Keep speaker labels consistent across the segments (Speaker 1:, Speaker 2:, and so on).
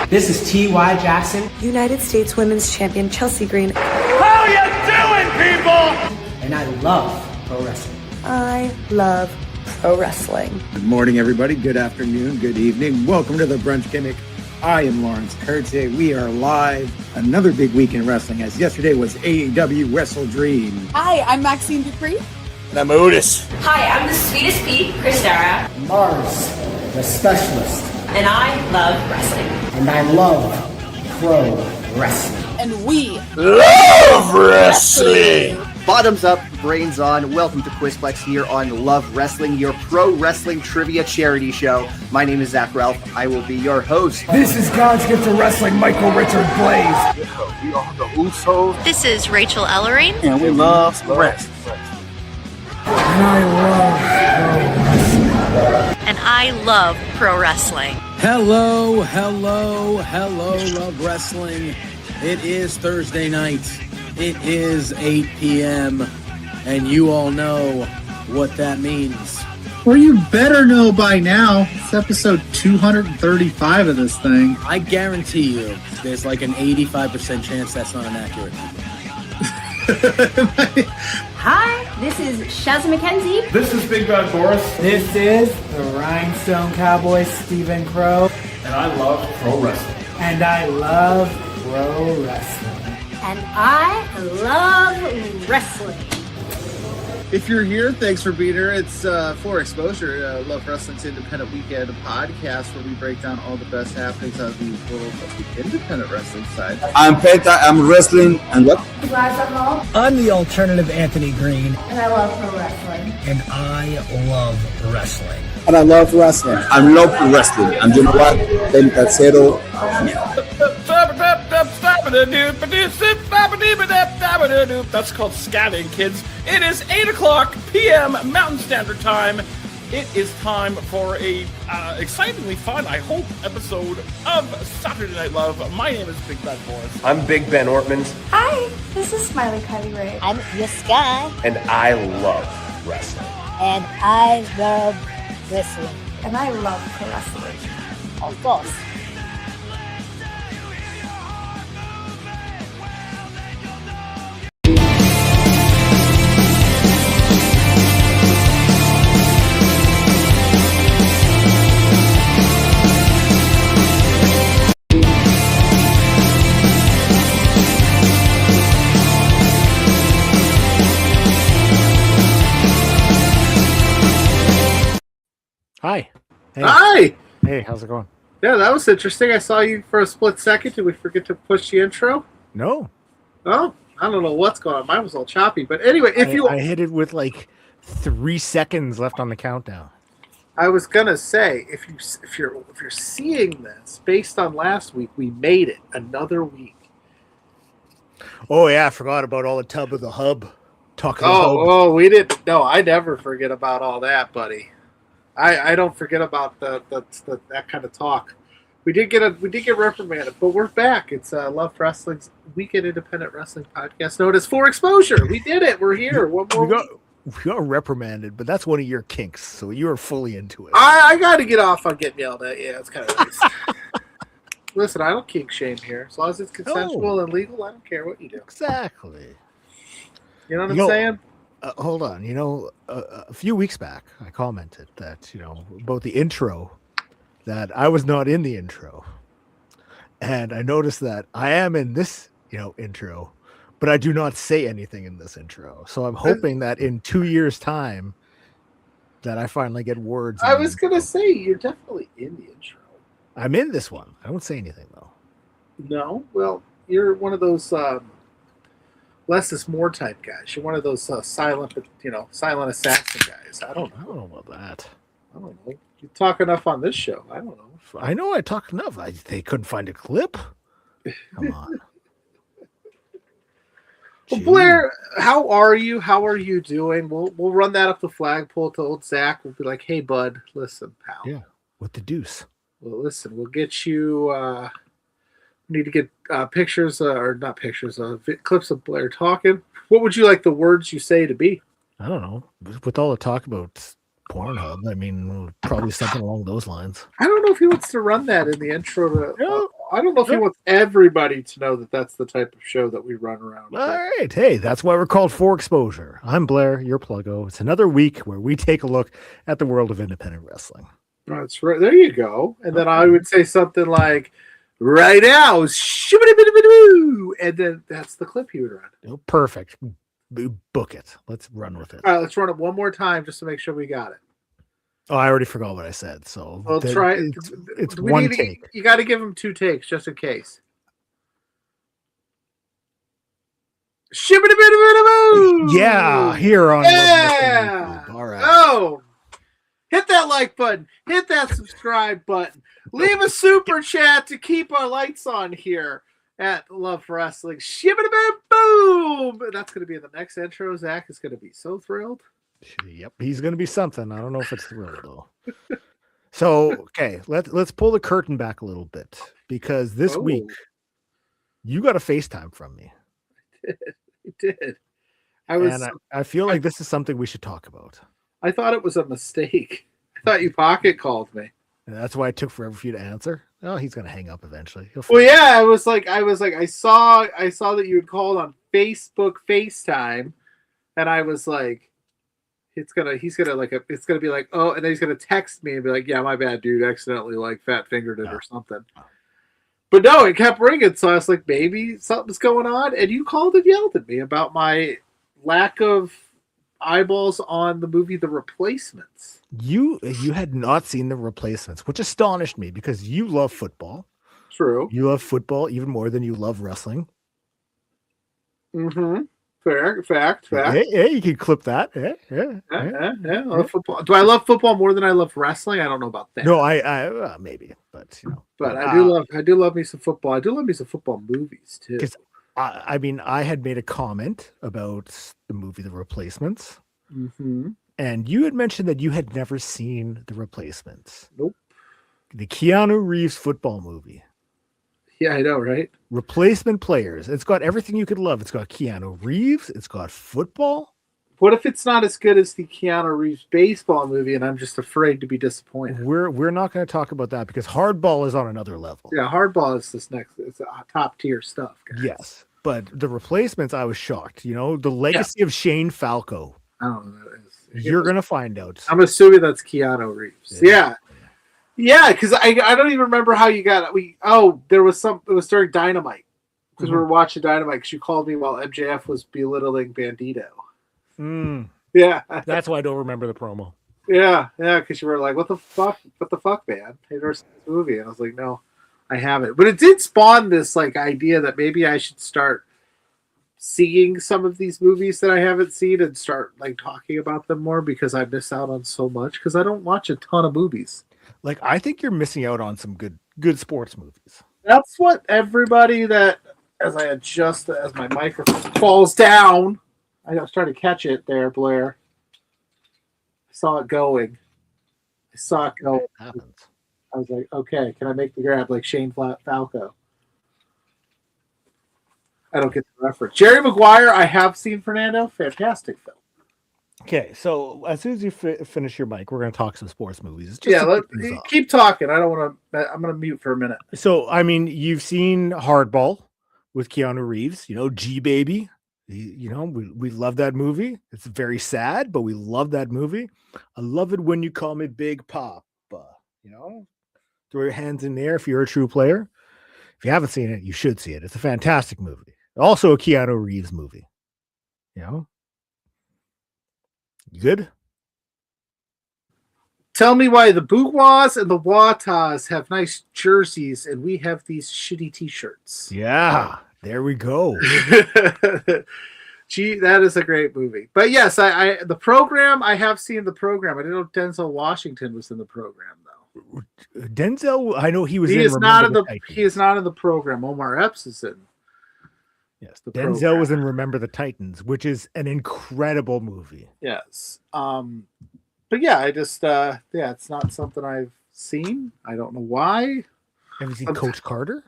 Speaker 1: This is T.Y. Jackson.
Speaker 2: United States Women's Champion Chelsea Green.
Speaker 3: How you doing, people?
Speaker 1: And I love pro wrestling.
Speaker 2: I love pro wrestling.
Speaker 4: Good morning, everybody. Good afternoon. Good evening. Welcome to the Brunch Gimmick. I am Lawrence Kurtze. We are live. Another big week in wrestling, as yesterday was AEW Wrestle Dream.
Speaker 5: Hi, I'm Maxine Dupree.
Speaker 4: And I'm Otis.
Speaker 6: Hi, I'm the sweetest pea, Chris Dara.
Speaker 1: Mars, the specialist.
Speaker 6: And I love wrestling.
Speaker 1: And I love pro wrestling.
Speaker 5: And we
Speaker 4: love wrestling.
Speaker 7: Bottoms up, brains on. Welcome to Quizplex here on Love Wrestling, your pro wrestling trivia charity show. My name is Zach Ralph. I will be your host.
Speaker 4: This is God's Gift to Wrestling, Michael Richard Blaze.
Speaker 3: We are the Usos.
Speaker 8: This is Rachel Ellering.
Speaker 3: And we love wrestling.
Speaker 4: And I love pro wrestling.
Speaker 8: And I love pro wrestling.
Speaker 9: Hello, Love Wrestling. It is Thursday night. It is 8 p.m. And you all know what that means.
Speaker 10: Well, you better know by now. It's episode 235 of this thing.
Speaker 9: I guarantee you there's like an 85% chance that's not an accurate number.
Speaker 11: Hi, this is Shaz McKenzie.
Speaker 3: This is Big Bad Boris.
Speaker 1: This is the Rhinestone Cowboy, Stephen Crow.
Speaker 3: And I love pro wrestling.
Speaker 1: And I love pro wrestling.
Speaker 11: And I love wrestling.
Speaker 10: If you're here, thanks for being here. It's For Exposure, Love Wrestling's Independent Weekend podcast, where we break down all the best happenings on the world of the independent wrestling side.
Speaker 4: I'm Penta. I'm wrestling. And what?
Speaker 1: I'm the alternative Anthony Green.
Speaker 11: And I love pro wrestling.
Speaker 1: And I love wrestling.
Speaker 4: And I love wrestling. I love wrestling. And you know what? Pentacero.
Speaker 3: That's called scatting, kids. It is 8 o'clock p.m. Mountain Standard Time. It is time for a excitingly fun, I hope, episode of Saturday Night Love. My name is Big Bad Boris.
Speaker 12: I'm Big Ben Ortmans.
Speaker 11: Hi, this is Smiley Kylie Ray.
Speaker 8: I'm Yaska.
Speaker 12: And I love wrestling.
Speaker 8: And I love wrestling.
Speaker 11: And I love pro wrestling.
Speaker 8: Of course.
Speaker 13: Hi. Hey.
Speaker 10: Hi!
Speaker 13: Hey, how's it going?
Speaker 10: Yeah, that was interesting. I saw you for a split second. Did we forget to push the intro?
Speaker 13: No.
Speaker 10: Oh, I don't know what's going on. Mine was all choppy. But anyway,
Speaker 13: I hit it with like 3 seconds left on the countdown.
Speaker 10: I was gonna say, if you're seeing this based on last week, we made it another week.
Speaker 13: Oh yeah, I forgot about all the tub of the hub.
Speaker 10: Oh, we didn't. No, I never forget about all that, buddy. I don't forget about that kind of talk. We did get reprimanded, but we're back. It's Love Wrestling's Weekend Independent Wrestling podcast, known as For Exposure. We did it. We're here. One more.
Speaker 13: We got reprimanded, but that's one of your kinks, so you are fully into it.
Speaker 10: I got to get off on getting yelled at. Yeah, it's kind of nice. Listen, I don't kink shame here. As long as it's consensual and legal, I don't care what you do.
Speaker 13: Exactly.
Speaker 10: You know what I'm saying?
Speaker 13: Hold on. A few weeks back, I commented that, about the intro, that I was not in the intro. And I noticed that I am in this, intro, but I do not say anything in this intro. So I'm hoping that in 2 years' time that I finally get words.
Speaker 10: I was going to say, you're definitely in the intro.
Speaker 13: I'm in this one. I don't say anything, though.
Speaker 10: No? Well, you're one of those less is more type guys. You're one of those silent assassin guys. I don't know
Speaker 13: about that.
Speaker 10: I don't know. You talk enough on this show. I don't know.
Speaker 13: I know I talk enough. They couldn't find a clip. Come on.
Speaker 10: Well, Blair, how are you? How are you doing? We'll run that up the flagpole to old Zach. We'll be like, hey, bud, listen, pal.
Speaker 13: Yeah, with the deuce.
Speaker 10: Well, listen, we'll get you. We need to get pictures, or not pictures, clips of Blair talking. What would you like the words you say to be?
Speaker 13: I don't know. With all the talk about Pornhub, I mean, probably something along those lines.
Speaker 10: I don't know if he wants to run that in the intro to I don't know if he wants everybody to know that that's the type of show that we run around.
Speaker 13: All right. Hey, that's why we're called For Exposure. I'm Blair, your Pluggo. It's another week where we take a look at the world of independent wrestling.
Speaker 10: That's right. There you go. And then I would say something like, right now, and then that's the clip he would run.
Speaker 13: Oh, perfect. Book it. Let's run with it.
Speaker 10: All right, let's run it one more time just to make sure we got it.
Speaker 13: Oh, I already forgot what I said. So
Speaker 10: Well, try it.
Speaker 13: It's one take.
Speaker 10: You got to give him 2 takes just in case.
Speaker 13: Yeah, here on
Speaker 10: yeah.
Speaker 13: All right.
Speaker 10: Oh, hit that like button. Hit that subscribe button. Leave a super chat to keep our lights on here at Love Wrestling. Boom! That's going to be in the next intro. Zach is going to be so thrilled.
Speaker 13: Yep, he's going to be something. I don't know if it's thrilled though. So, okay, let's pull the curtain back a little bit because this week you got a FaceTime from me.
Speaker 10: I did.
Speaker 13: I feel like this is something we should talk about. I
Speaker 10: thought it was a mistake. I thought you pocket called me.
Speaker 13: And that's why it took forever for you to answer. Oh, he's going to hang up eventually.
Speaker 10: Well, yeah, I was like, I saw that you had called on Facebook FaceTime, and I was like, it's gonna be like, oh, and then he's gonna text me and be like, yeah, my bad, dude, accidentally like fat fingered it or something. But no, it kept ringing, so I was like, maybe something's going on. And you called and yelled at me about my lack of eyeballs on the movie The Replacements.
Speaker 13: You had not seen The Replacements, which astonished me because you love football.
Speaker 10: True.
Speaker 13: You love football even more than you love wrestling.
Speaker 10: Mm-hmm. Fact.
Speaker 13: Yeah, you can clip that. Yeah.
Speaker 10: I love football. Do I love football more than I love wrestling? I don't know about that.
Speaker 13: No, I maybe, but you know.
Speaker 10: But I do love me some football. I do love me some football movies too.
Speaker 13: Because I had made a comment about the movie The Replacements, and you had mentioned that you had never seen The Replacements.
Speaker 10: Nope.
Speaker 13: The Keanu Reeves football movie.
Speaker 10: Yeah, I know, right?
Speaker 13: Replacement players. It's got everything you could love. It's got Keanu Reeves. It's got football.
Speaker 10: What if it's not as good as the Keanu Reeves baseball movie, and I'm just afraid to be disappointed?
Speaker 13: We're not going to talk about that because Hardball is on another level.
Speaker 10: Yeah, Hardball is this next. It's top tier stuff, guys.
Speaker 13: Yes, but The Replacements, I was shocked. You know, the legacy of Shane Falco.
Speaker 10: I don't know what that is.
Speaker 13: You're going to find out.
Speaker 10: I'm assuming that's Keanu Reeves. Yeah, because I don't even remember how you got it. It was during Dynamite because we were watching Dynamite because you called me while MJF was belittling Bandido. Yeah,
Speaker 13: that's why I don't remember the promo.
Speaker 10: Yeah, because you were like, "What the fuck, man? I've never seen this movie," and I was like, "No, I haven't." But it did spawn this like idea that maybe I should start seeing some of these movies that I haven't seen and start like talking about them more because I miss out on so much because I don't watch a ton of movies.
Speaker 13: Like, I think you're missing out on some good sports movies.
Speaker 10: That's what everybody that, as my microphone falls down, I was trying to catch it there, Blair. I saw it going.
Speaker 13: It happens.
Speaker 10: I was like, okay, can I make the grab like Shane Falco? I don't get the reference. Jerry Maguire, I have seen, Fernando. Fantastic film.
Speaker 13: Okay, so as soon as you finish your mic, we're going to talk some sports movies.
Speaker 10: Keep talking. I don't want to. I'm going to mute for a minute.
Speaker 13: So, I mean, you've seen Hardball with Keanu Reeves. You know, G-Baby. You know, we love that movie. It's very sad, but we love that movie. I love it when you call me Big Papa. You know, throw your hands in the air if you're a true player. If you haven't seen it, you should see it. It's a fantastic movie. Also a Keanu Reeves movie. You know. Good.
Speaker 10: Tell me why the Bourgeois and the Watas have nice jerseys and we have these shitty t-shirts.
Speaker 13: Yeah, there we go.
Speaker 10: Gee, that is a great movie. But yes, the program, I have seen the program. I didn't know Denzel Washington was in the program though.
Speaker 13: Denzel, I know he was
Speaker 10: He is not in the program. Omar Epps is in.
Speaker 13: Yes, Denzel was in Remember the Titans, which is an incredible movie.
Speaker 10: Yes. But yeah, I just it's not something I've seen. I don't know why.
Speaker 13: Have you seen Coach Carter?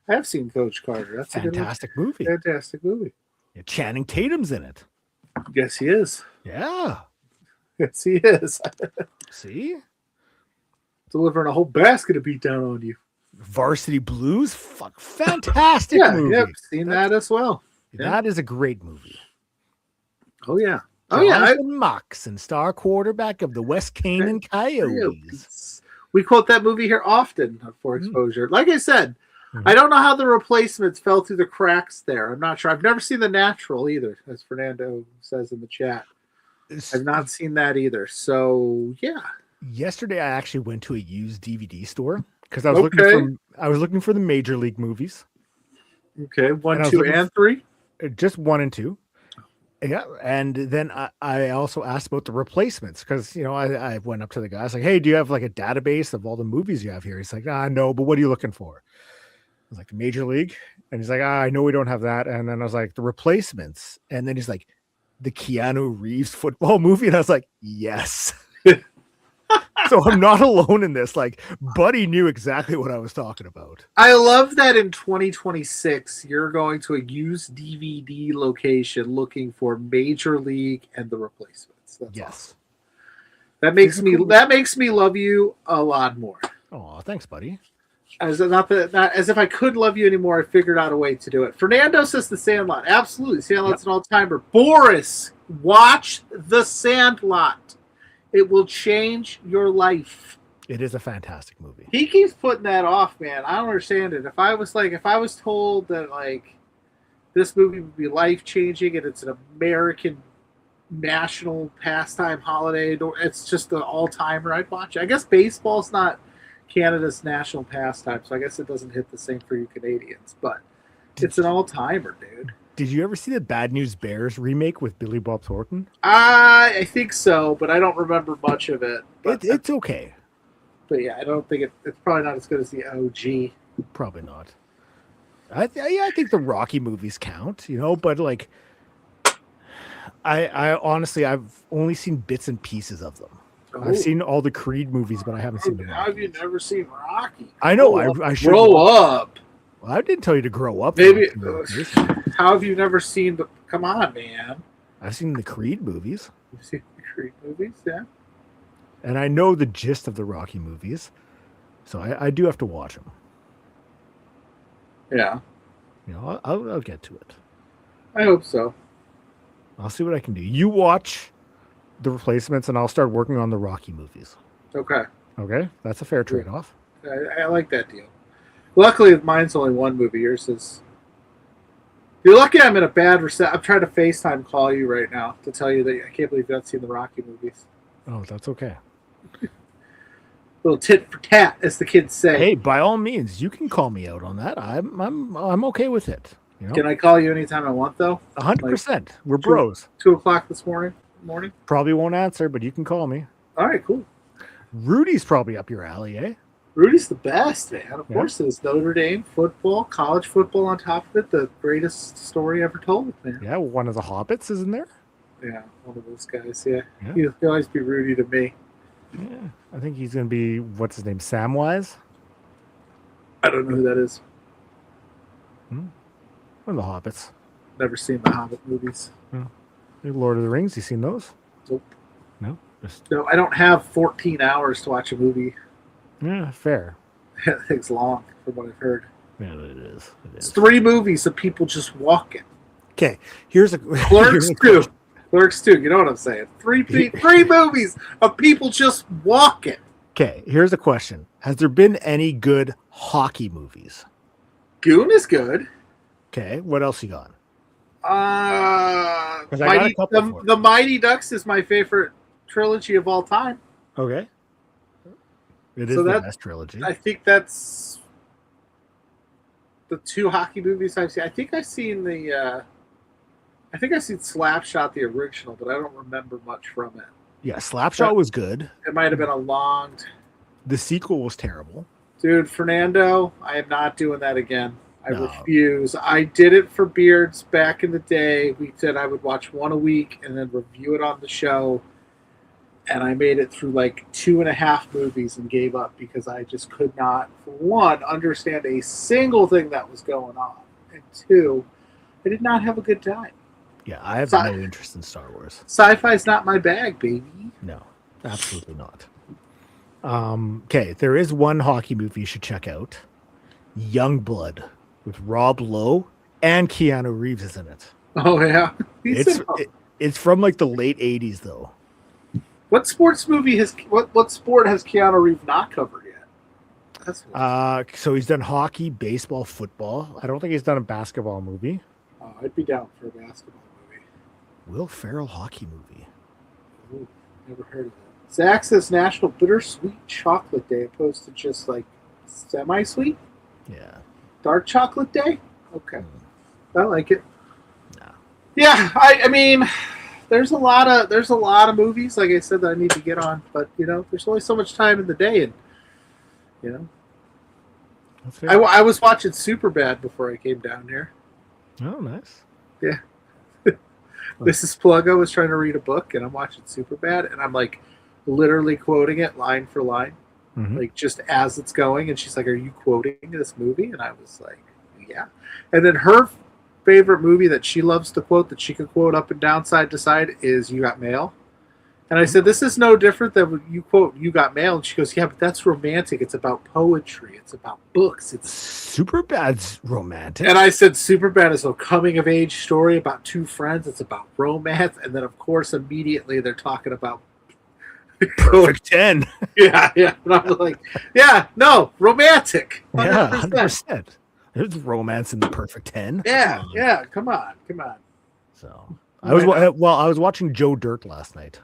Speaker 10: I have seen Coach Carter. That's a
Speaker 13: fantastic movie.
Speaker 10: Fantastic movie.
Speaker 13: Yeah, Channing Tatum's in it.
Speaker 10: Yes, he is.
Speaker 13: Yeah.
Speaker 10: Yes, he is.
Speaker 13: See?
Speaker 10: Delivering a whole basket of beatdown on you.
Speaker 13: Varsity Blues, fantastic movie.
Speaker 10: Yep, seen that as well. Yeah.
Speaker 13: That is a great movie.
Speaker 10: Oh yeah.
Speaker 13: Jonathan Moxon, star quarterback of the West Canaan Coyotes.
Speaker 10: We quote that movie here often for exposure. Like I said, I don't know how the replacements fell through the cracks there. I'm not sure. I've never seen The Natural either, as Fernando says in the chat. I've not seen that either. So yeah.
Speaker 13: Yesterday, I actually went to a used DVD store because I was looking for the Major League movies.
Speaker 10: Okay, 1, 2, and 3.
Speaker 13: Just 1 and 2. Yeah, and then I also asked about the replacements because I went up to the guy. I was like, "Hey, do you have like a database of all the movies you have here?" He's like, "No, but what are you looking for?" I was like, "The Major League," and he's like, "I know we don't have that." And then I was like, "The replacements," and then he's like, "The Keanu Reeves football movie," and I was like, "Yes." So I'm not alone in this. Like, Buddy knew exactly what I was talking about.
Speaker 10: I love that in 2026 you're going to a used DVD location looking for Major League and the replacements. That's awesome. That makes me love you a lot more.
Speaker 13: Oh, thanks, buddy.
Speaker 10: Not as if I could love you anymore. I figured out a way to do it. Fernando says The Sandlot. Absolutely, Sandlot's an all-timer. Boris, watch The Sandlot. It will change your life.
Speaker 13: It is a fantastic movie.
Speaker 10: He keeps putting that off, man. I don't understand it. If I was told that like this movie would be life-changing and it's an American national pastime holiday, it's just an all-timer, I'd watch it. I guess baseball's not Canada's national pastime, so I guess it doesn't hit the same for you Canadians, but it's an all-timer, dude.
Speaker 13: Did you ever see the Bad News Bears remake with Billy Bob Thornton?
Speaker 10: I think so, but I don't remember much of it.
Speaker 13: It's okay.
Speaker 10: But yeah, I don't think it's probably not as good as the OG.
Speaker 13: Probably not. I think the Rocky movies count, but like, I honestly, I've only seen bits and pieces of them. Oh. I've seen all the Creed movies, but I haven't seen them.
Speaker 10: How have you never seen Rocky?
Speaker 13: I know. I should
Speaker 10: grow up.
Speaker 13: Well, I didn't tell you to grow up.
Speaker 10: Maybe. How have you never seen the? Come on, man.
Speaker 13: I've seen the Creed movies.
Speaker 10: You've seen the Creed movies, yeah.
Speaker 13: And I know the gist of the Rocky movies, so I do have to watch them.
Speaker 10: Yeah.
Speaker 13: I'll get to it.
Speaker 10: I hope so.
Speaker 13: I'll see what I can do. You watch the replacements, and I'll start working on the Rocky movies.
Speaker 10: Okay.
Speaker 13: Okay, that's a fair trade-off.
Speaker 10: I like that deal. Luckily, mine's only one movie. Yours is. You're lucky I'm in a bad reception. I'm trying to FaceTime call you right now to tell you that I can't believe you haven't seen the Rocky movies.
Speaker 13: Oh, that's okay.
Speaker 10: Little tit for tat, as the kids say.
Speaker 13: Hey, by all means, you can call me out on that. I'm okay with it.
Speaker 10: Can I call you anytime I want, though?
Speaker 13: 100%. We're bros.
Speaker 10: 2:00 this morning.
Speaker 13: Probably won't answer, but you can call me.
Speaker 10: All right, cool.
Speaker 13: Rudy's probably up your alley, eh?
Speaker 10: Rudy's the best, man. Of course, it's Notre Dame football, college football on top of it. The greatest story ever told, man.
Speaker 13: Yeah, one of the Hobbits is in there.
Speaker 10: Yeah, one of those guys. Yeah. He'll always be Rudy to me.
Speaker 13: Yeah, I think he's going to be, what's his name, Samwise?
Speaker 10: I don't know who that is.
Speaker 13: One of the Hobbits.
Speaker 10: Never seen the Hobbit movies.
Speaker 13: Lord of the Rings, you seen those?
Speaker 10: Nope.
Speaker 13: No?
Speaker 10: No, I don't have 14 hours to watch a movie.
Speaker 13: Yeah, fair.
Speaker 10: It takes long, from what I've heard.
Speaker 13: Yeah, it is.
Speaker 10: It's 3 movies of people just walking.
Speaker 13: Okay, here's a
Speaker 10: Clerks 2. Clerks 2, you know what I'm saying? 3 movies of people just walking.
Speaker 13: Okay, here's a question. Has there been any good hockey movies?
Speaker 10: Goon is good.
Speaker 13: Okay, what else you got?
Speaker 10: The Mighty Ducks is my favorite trilogy of all time.
Speaker 13: Okay. It is the best trilogy.
Speaker 10: I think that's the 2 hockey movies I've seen. I think I've seen Slapshot, the original, but I don't remember much from it.
Speaker 13: Yeah, Slapshot was good.
Speaker 10: It might have been a long...
Speaker 13: The sequel was terrible.
Speaker 10: Dude, Fernando, I am not doing that again. I refuse. I did it for Beards back in the day. We said I would watch 1 a week and then review it on the show. And I made it through like 2.5 movies and gave up because I just could not, for one, understand a single thing that was going on. And 2, I did not have a good time.
Speaker 13: Yeah, I have no interest in Star Wars.
Speaker 10: Sci-fi's not my bag, baby.
Speaker 13: No, absolutely not. Okay, there is one hockey movie you should check out. Youngblood with Rob Lowe and Keanu Reeves is in it.
Speaker 10: Oh yeah,
Speaker 13: It's from like the late 80s though.
Speaker 10: What sports movie what sport has Keanu Reeves not covered yet?
Speaker 13: So he's done hockey, baseball, football. I don't think he's done a basketball movie.
Speaker 10: Oh, I'd be down for a basketball movie.
Speaker 13: Will Ferrell hockey movie.
Speaker 10: Ooh, never heard of it. Zach says National Bittersweet Chocolate Day opposed to just like semi-sweet?
Speaker 13: Yeah.
Speaker 10: Dark Chocolate Day? Okay. I like it. No. Yeah, I mean, there's a lot of movies, like I said, that I need to get on, but there's only so much time in the day, and I was watching Superbad before I came down here.
Speaker 13: Oh, nice.
Speaker 10: Yeah. Mrs. Pluggo was trying to read a book, and I'm watching Superbad, and I'm like literally quoting it line for line, like just as it's going. And she's like, "Are you quoting this movie?" And I was like, "Yeah." And then her favorite movie that she loves to quote, that she can quote up and down, side to side, is "You Got Mail." And I said, "This is no different than when you quote "You Got Mail." And she goes, "Yeah, but that's romantic. It's about poetry. It's about books. It's
Speaker 13: Superbad's romantic."
Speaker 10: And I said, "Superbad is a coming of age story about two friends. It's about romance." And then, of course, immediately they're talking about
Speaker 13: Perfect 10.
Speaker 10: Yeah. And I was like, "Yeah, no, romantic. 100%.
Speaker 13: Yeah, 100%. There's romance in the Perfect 10.
Speaker 10: Yeah. Come on.
Speaker 13: So I was watching Joe Dirt last night.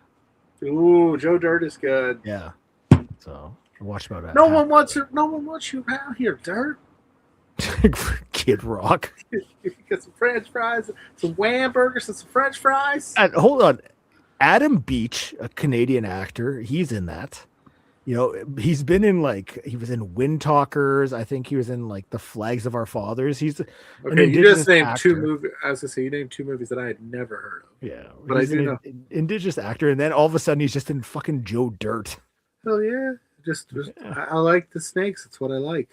Speaker 10: Ooh, Joe Dirt is good.
Speaker 13: Yeah. So I watched about that.
Speaker 10: No one wants you around here, Dirt.
Speaker 13: Kid Rock.
Speaker 10: You get some French fries, some Wham burgers, and some French fries.
Speaker 13: And hold on. Adam Beach, a Canadian actor, he's in that. He's been in he was in Wind Talkers. I think he was in The Flags of Our Fathers. He's an
Speaker 10: you just named
Speaker 13: actor.
Speaker 10: two movies. I was gonna say you named two movies that I had never heard of.
Speaker 13: Yeah,
Speaker 10: but I do know.
Speaker 13: Indigenous actor, and then all of a sudden he's just in fucking Joe Dirt.
Speaker 10: Oh yeah, just yeah. I like the snakes. It's what I like.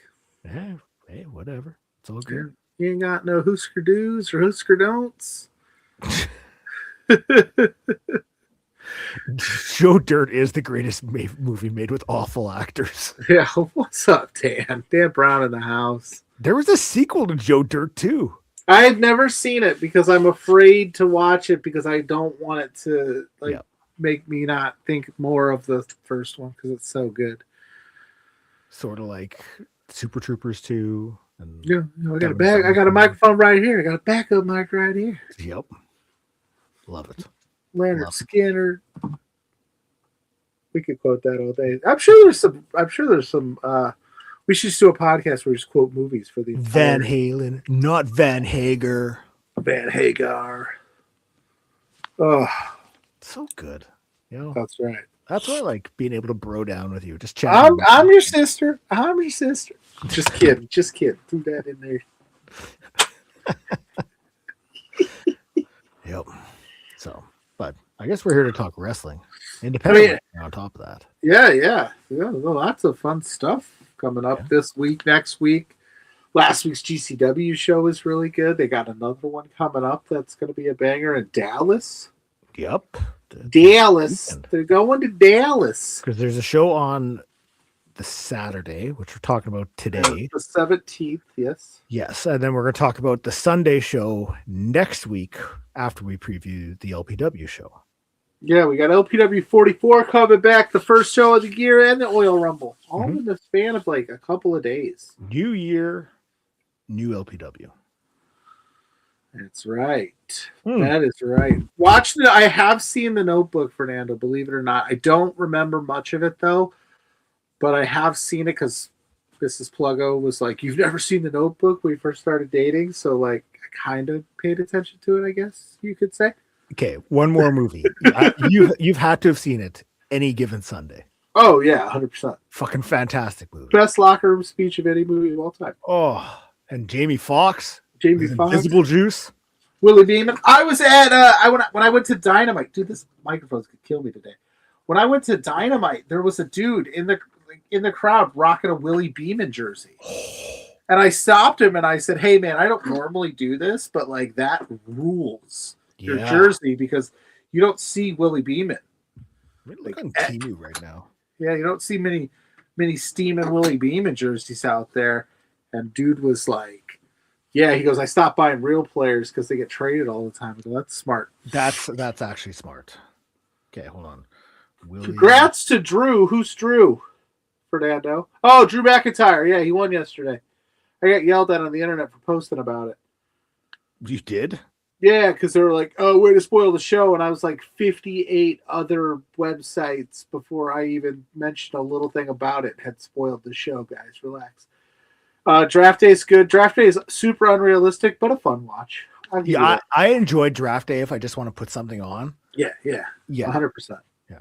Speaker 13: Yeah, hey, whatever. It's all good.
Speaker 10: You ain't got no Husker do's or Husker don'ts.
Speaker 13: Joe Dirt is the greatest movie made with awful actors.
Speaker 10: Yeah, what's up, Dan? Dan Brown in the house.
Speaker 13: There was a sequel to Joe Dirt too.
Speaker 10: I've never seen it because I'm afraid to watch it because I don't want it to make me not think more of the first one because it's so good.
Speaker 13: Sort of like Super Troopers 2. And
Speaker 10: I got a microphone right here. I got a backup mic right here.
Speaker 13: Yep. Love it.
Speaker 10: Leonard Skinner. We could quote that all day. I'm sure there's some. We should just do a podcast where we just quote movies for the
Speaker 13: Van Halen, not Van Hagar.
Speaker 10: Van Hagar. Oh,
Speaker 13: so good.
Speaker 10: That's right.
Speaker 13: That's why I like being able to bro down with you. Just chat.
Speaker 10: I'm your sister. I'm your sister. Just kidding. Just kidding. Threw that in there.
Speaker 13: Yep. So, but I guess we're here to talk wrestling. Independently on top of that.
Speaker 10: Yeah. Lots of fun stuff coming up this week, next week. Last week's GCW show was really good. They got another one coming up that's going to be a banger in Dallas.
Speaker 13: Yep.
Speaker 10: Dallas. They're going to Dallas.
Speaker 13: Because there's a show on the Saturday, which we're talking about today.
Speaker 10: The 17th, yes.
Speaker 13: Yes, and then we're going to talk about the Sunday show next week after we preview the LPW show.
Speaker 10: Yeah, we got LPW 44 coming back, the first show of the year, and the Oil Rumble. All in the span of a couple of days.
Speaker 13: New year, new LPW.
Speaker 10: That's right. That is right. I have seen The Notebook, Fernando, believe it or not. I don't remember much of it, though, but I have seen it because Mrs. Pluggo was like, "You've never seen The Notebook?" When we first started dating, so I kind of paid attention to it, I guess you could say.
Speaker 13: Okay, one more movie. You've had to have seen it Any Given Sunday.
Speaker 10: Oh yeah, 100%.
Speaker 13: Fucking fantastic movie.
Speaker 10: Best locker room speech of any movie of all time.
Speaker 13: Oh, and Jamie Foxx.
Speaker 10: Foxx.
Speaker 13: Invisible Juice.
Speaker 10: Willie Beeman. I was at when I went to Dynamite. Dude, this microphone's gonna kill me today. When I went to Dynamite, there was a dude in the crowd rocking a Willie Beeman jersey. And I stopped him and I said, "Hey man, I don't normally do this, but that rules your jersey because you don't see Willie Beeman."
Speaker 13: Look on TV right now.
Speaker 10: Yeah, you don't see many steaming Willie Beeman jerseys out there. And dude was like, yeah, he goes, I stopped buying real players because they get traded all the time. I go, that's smart.
Speaker 13: That's actually smart. Okay, hold on.
Speaker 10: Congrats to Drew. Who's Drew? Fernando. Oh, Drew McIntyre. Yeah, he won yesterday. I got yelled at on the internet for posting about it.
Speaker 13: You did?
Speaker 10: Yeah, because they were like, oh, way to spoil the show. And I was like 58 other websites before I even mentioned a little thing about it had spoiled the show, guys. Relax. Draft day is good. Draft day is super unrealistic, but a fun watch.
Speaker 13: I enjoyed draft day if I just want to put something on.
Speaker 10: Yeah. 100%.
Speaker 13: Yeah.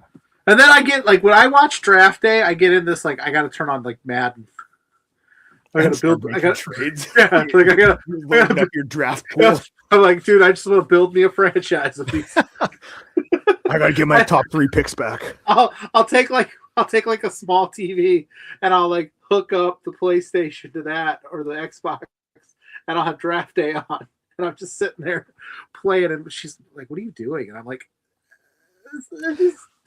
Speaker 10: And then I get, like, when I watch draft day, I get in this, like, I got to turn on, like, Madden. I got to build
Speaker 13: trades.
Speaker 10: Yeah, like I got
Speaker 13: to up your draft pool.
Speaker 10: I'm like, dude, I just want to build me a franchise of these.
Speaker 13: I got to get my top 3 picks back.
Speaker 10: I'll take like a small TV and I'll like hook up the PlayStation to that or the Xbox and I'll have draft day on and I'm just sitting there playing and she's like, what are you doing? And I'm like,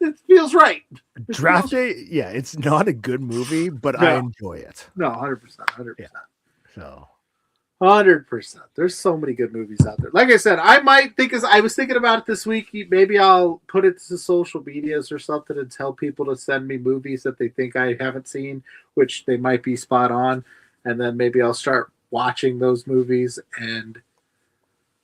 Speaker 10: it feels right.
Speaker 13: Draft day, yeah, it's not a good movie, but I enjoy it.
Speaker 10: No, 100%.
Speaker 13: Yeah. So
Speaker 10: 100%. There's so many good movies out there. Like I said, I might think I was thinking about it this week. Maybe I'll put it to social medias or something and tell people to send me movies that they think I haven't seen, which they might be spot on. And then maybe I'll start watching those movies and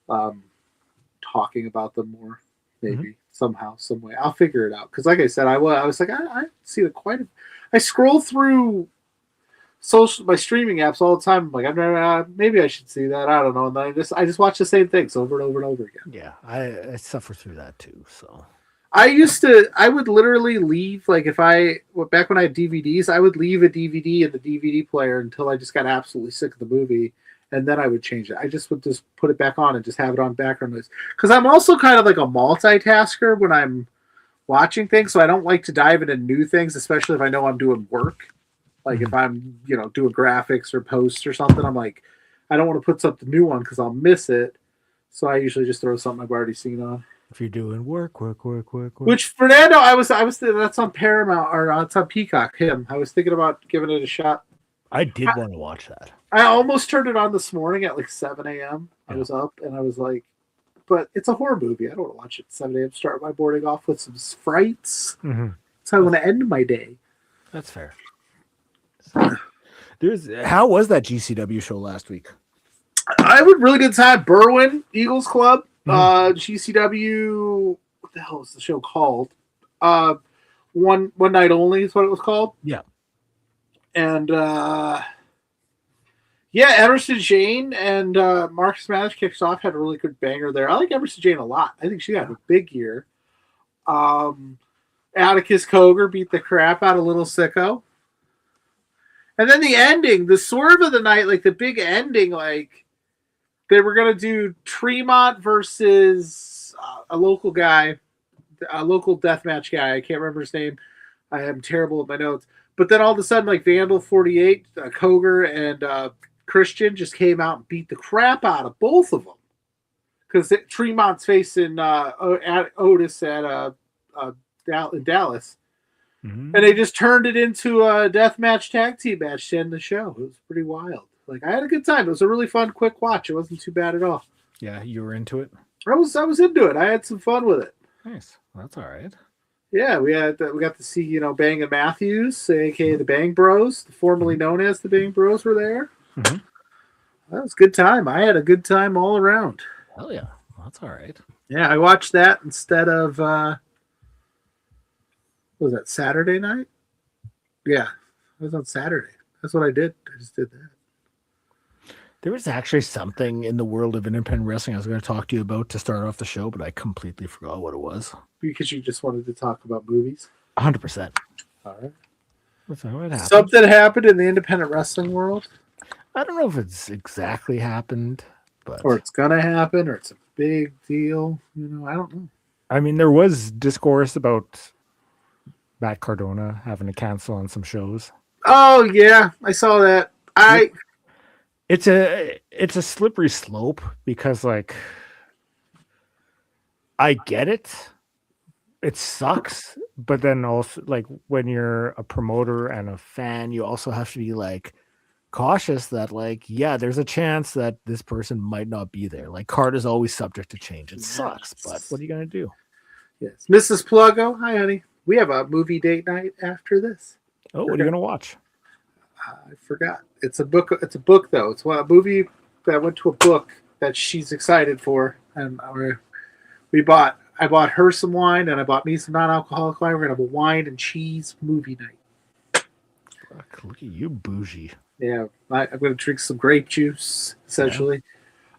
Speaker 10: talking about them more. Maybe somehow, some way. I'll figure it out. Because like I said, I was like, I see I scroll through my streaming apps all the time. I'm like, maybe I should see that. I don't know. And then I just watch the same things over and over and over again.
Speaker 13: Yeah, I suffer through that too. So
Speaker 10: I would literally leave, like back when I had DVDs, I would leave a DVD in the DVD player until I just got absolutely sick of the movie. And then I would change it. I just would just put it back on and just have it on background noise. Because I'm also kind of like a multitasker when I'm watching things. So I don't like to dive into new things, especially if I know I'm doing work. Like if I'm, doing graphics or posts or something, I'm like, I don't want to put something new on because I'll miss it. So I usually just throw something I've already seen on.
Speaker 13: If you're doing work.
Speaker 10: Which Fernando, I was that's on Paramount or it's on Peacock. I was thinking about giving it a shot.
Speaker 13: I did want to watch that.
Speaker 10: I almost turned it on this morning at like 7 a.m. I was up and I was like, but it's a horror movie. I don't want to watch it at 7 a.m. Start my morning off with some frights.
Speaker 13: Mm-hmm.
Speaker 10: That's how I want to end my day.
Speaker 13: That's fair. How was that GCW show last week?
Speaker 10: I had a really good time. Berwyn Eagles Club, GCW. What the hell is the show called? One night only is what it was called.
Speaker 13: Yeah.
Speaker 10: And Emerson Jane and Marcus Maddox kicks off. Had a really good banger there. I like Emerson Jane a lot. I think she had a big year. Atticus Cogar beat the crap out of Little Sicko. And then the ending, the swerve of the night, like the big ending, like they were going to do Tremont versus a local guy, a local deathmatch guy. I can't remember his name. I am terrible at my notes. But then all of a sudden, like Vandal 48, Cogar, and Christian just came out and beat the crap out of both of them. Because Tremont's facing Otis at in Dallas. Mm-hmm. And they just turned it into a deathmatch tag team match to end the show. It was pretty wild. Like I had a good time. It was a really fun, quick watch. It wasn't too bad at all.
Speaker 13: Yeah, you were into it?
Speaker 10: I was into it. I had some fun with it.
Speaker 13: Nice. Well, that's all right.
Speaker 10: Yeah, we got to see, Bang and Matthews, aka the Bang Bros, formerly known as the Bang Bros, were there.
Speaker 13: Mm-hmm.
Speaker 10: That was a good time. I had a good time all around.
Speaker 13: Hell yeah. Well, that's all right.
Speaker 10: Yeah, I watched that instead of what was that, Saturday night? Yeah, it was on Saturday. That's what I did. I just did that.
Speaker 13: There was actually something in the world of independent wrestling I was going to talk to you about to start off the show, but I completely forgot what it was.
Speaker 10: Because you just wanted to talk about movies?
Speaker 13: 100%.
Speaker 10: All right.
Speaker 13: What happened?
Speaker 10: Something happened in the independent wrestling world?
Speaker 13: I don't know if it's exactly happened, but
Speaker 10: or it's going to happen, or it's a big deal. I don't know.
Speaker 13: I mean, there was discourse about Matt Cardona having to cancel on some shows.
Speaker 10: Oh, yeah. I saw that.
Speaker 13: It's a slippery slope because, like, I get it. It sucks. But then also, like, when you're a promoter and a fan, you also have to be, like, cautious that, like, yeah, there's a chance that this person might not be there. Like, card is always subject to change. It sucks, but what are you gonna do?
Speaker 10: Yes, Mrs. Pluggo, hi, honey. We have a movie date night after this.
Speaker 13: Oh, what are you gonna watch?
Speaker 10: I forgot. It's a book. It's a book though. It's a movie that went to a book that she's excited for, and I bought her some wine, and I bought me some non-alcoholic wine. We're gonna have a wine and cheese movie night.
Speaker 13: Fuck, look at you, bougie.
Speaker 10: Yeah, I'm gonna drink some grape juice essentially.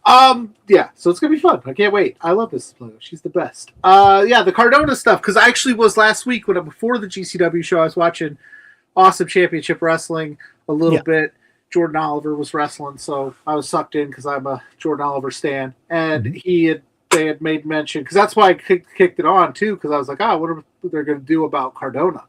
Speaker 10: Yeah, so it's gonna be fun. I can't wait. I love Mrs. Pluggo. She's the best. Yeah, the Cardona stuff, because I actually was last week before the GCW show. I was watching Awesome Championship Wrestling a little bit. Jordan Oliver was wrestling, so I was sucked in because I'm a Jordan Oliver stan, and they had made mention, because that's why I kicked it on too, because I was like, what are they going to do about Cardona?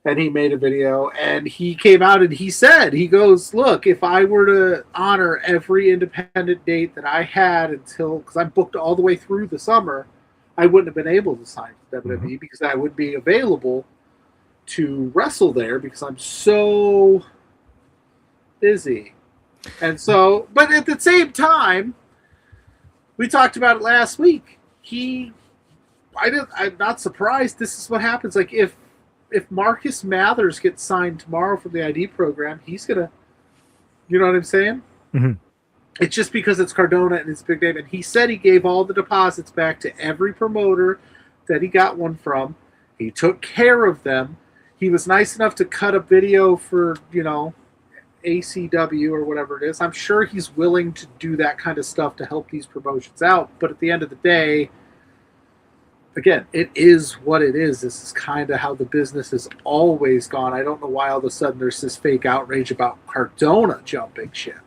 Speaker 10: And he made a video, and he came out and he goes, look, if I were to honor every independent date that I had because I'm booked all the way through the summer, I wouldn't have been able to sign to WWE because I would be available to wrestle there because I'm so busy. And so, but at the same time, we talked about it last week. I'm not surprised. This is what happens. Like if Marcus Mathers gets signed tomorrow from the ID program, he's gonna, you know what I'm saying? It's just because it's Cardona and it's big name. And he said he gave all the deposits back to every promoter that he got one from. He took care of them. He was nice enough to cut a video for, ACW or whatever it is. I'm sure he's willing to do that kind of stuff to help these promotions out. But at the end of the day, again, it is what it is. This is kind of how the business has always gone. I don't know why all of a sudden there's this fake outrage about Cardona jumping ship.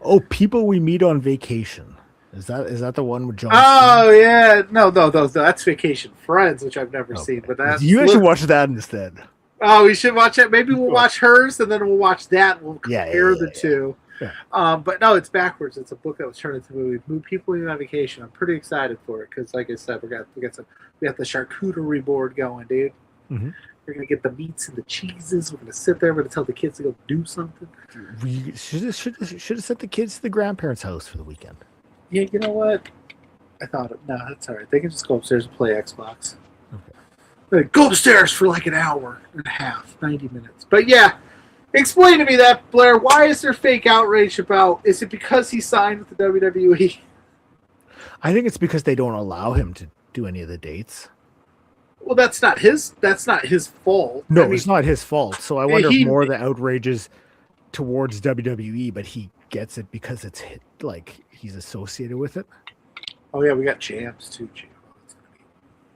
Speaker 13: Oh, people we meet on vacation. Is that the one with John?
Speaker 10: Oh yeah, no, that's Vacation Friends, which I've never seen. But that's
Speaker 13: you should watch that instead.
Speaker 10: Oh, we should watch it. Maybe we'll watch hers, and then we'll watch that. And we'll compare the two. Yeah. But no, it's backwards. It's a book that was turned into a movie. Move people on vacation. I'm pretty excited for it because, like I said, we got the charcuterie board going, dude. We're gonna get the meats and the cheeses. We're gonna sit there. We're gonna tell the kids to go do something.
Speaker 13: We should have sent the kids to the grandparents' house for the weekend.
Speaker 10: Yeah, you know what? I thought, no, that's all right. They can just go upstairs and play Xbox. Okay. Go upstairs for like an hour and a half, 90 minutes. But yeah, explain to me that, Blair. Why is there fake outrage about? Is it because he signed with the WWE?
Speaker 13: I think it's because they don't allow him to do any of the dates.
Speaker 10: Well, that's not his fault.
Speaker 13: No, it's not his fault. So I wonder if more of the outrage is towards WWE, but he gets it because it's like he's associated with it.
Speaker 10: Oh yeah, we got jams too, Gio.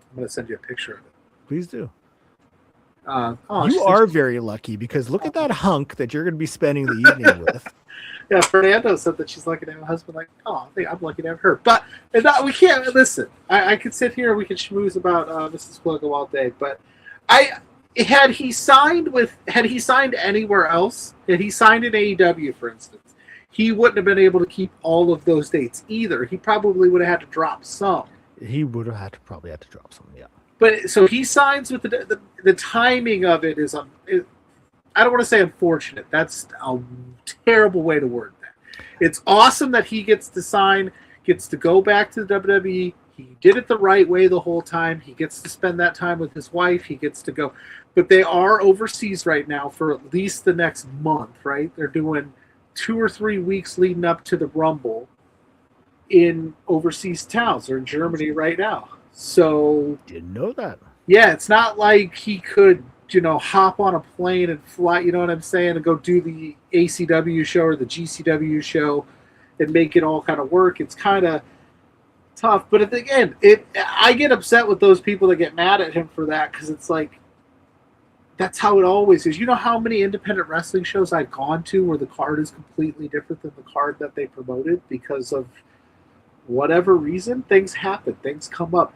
Speaker 10: I'm gonna send you a picture of it.
Speaker 13: Please do.
Speaker 10: You
Speaker 13: are very lucky because look at that hunk that you're going to be spending the evening with.
Speaker 10: Yeah, Fernando said that she's lucky to have a husband. Like, I think I'm lucky to have her. But we can't listen. I could sit here and we could schmooze about Mrs. Pluggo all day. But had he signed anywhere else, had he signed in AEW, for instance, he wouldn't have been able to keep all of those dates either. He probably would have had to drop some.
Speaker 13: He would have probably had to drop some, yeah.
Speaker 10: But so he signs with the timing of it is I don't want to say unfortunate. That's a terrible way to word that. It's awesome that he gets to sign, gets to go back to the WWE. He did it the right way the whole time. He gets to spend that time with his wife. He gets to go. But they are overseas right now for at least the next month, right? They're doing 2 or 3 weeks leading up to the Rumble in overseas towns. They're in Germany right now. So
Speaker 13: didn't know that.
Speaker 10: Yeah, it's not like he could, hop on a plane and fly, you know what I'm saying, and go do the ACW show or the GCW show and make it all kind of work. It's kind of tough. But again, I get upset with those people that get mad at him for that because it's like, that's how it always is. You know how many independent wrestling shows I've gone to where the card is completely different than the card that they promoted because of whatever reason? Things happen. Things come up.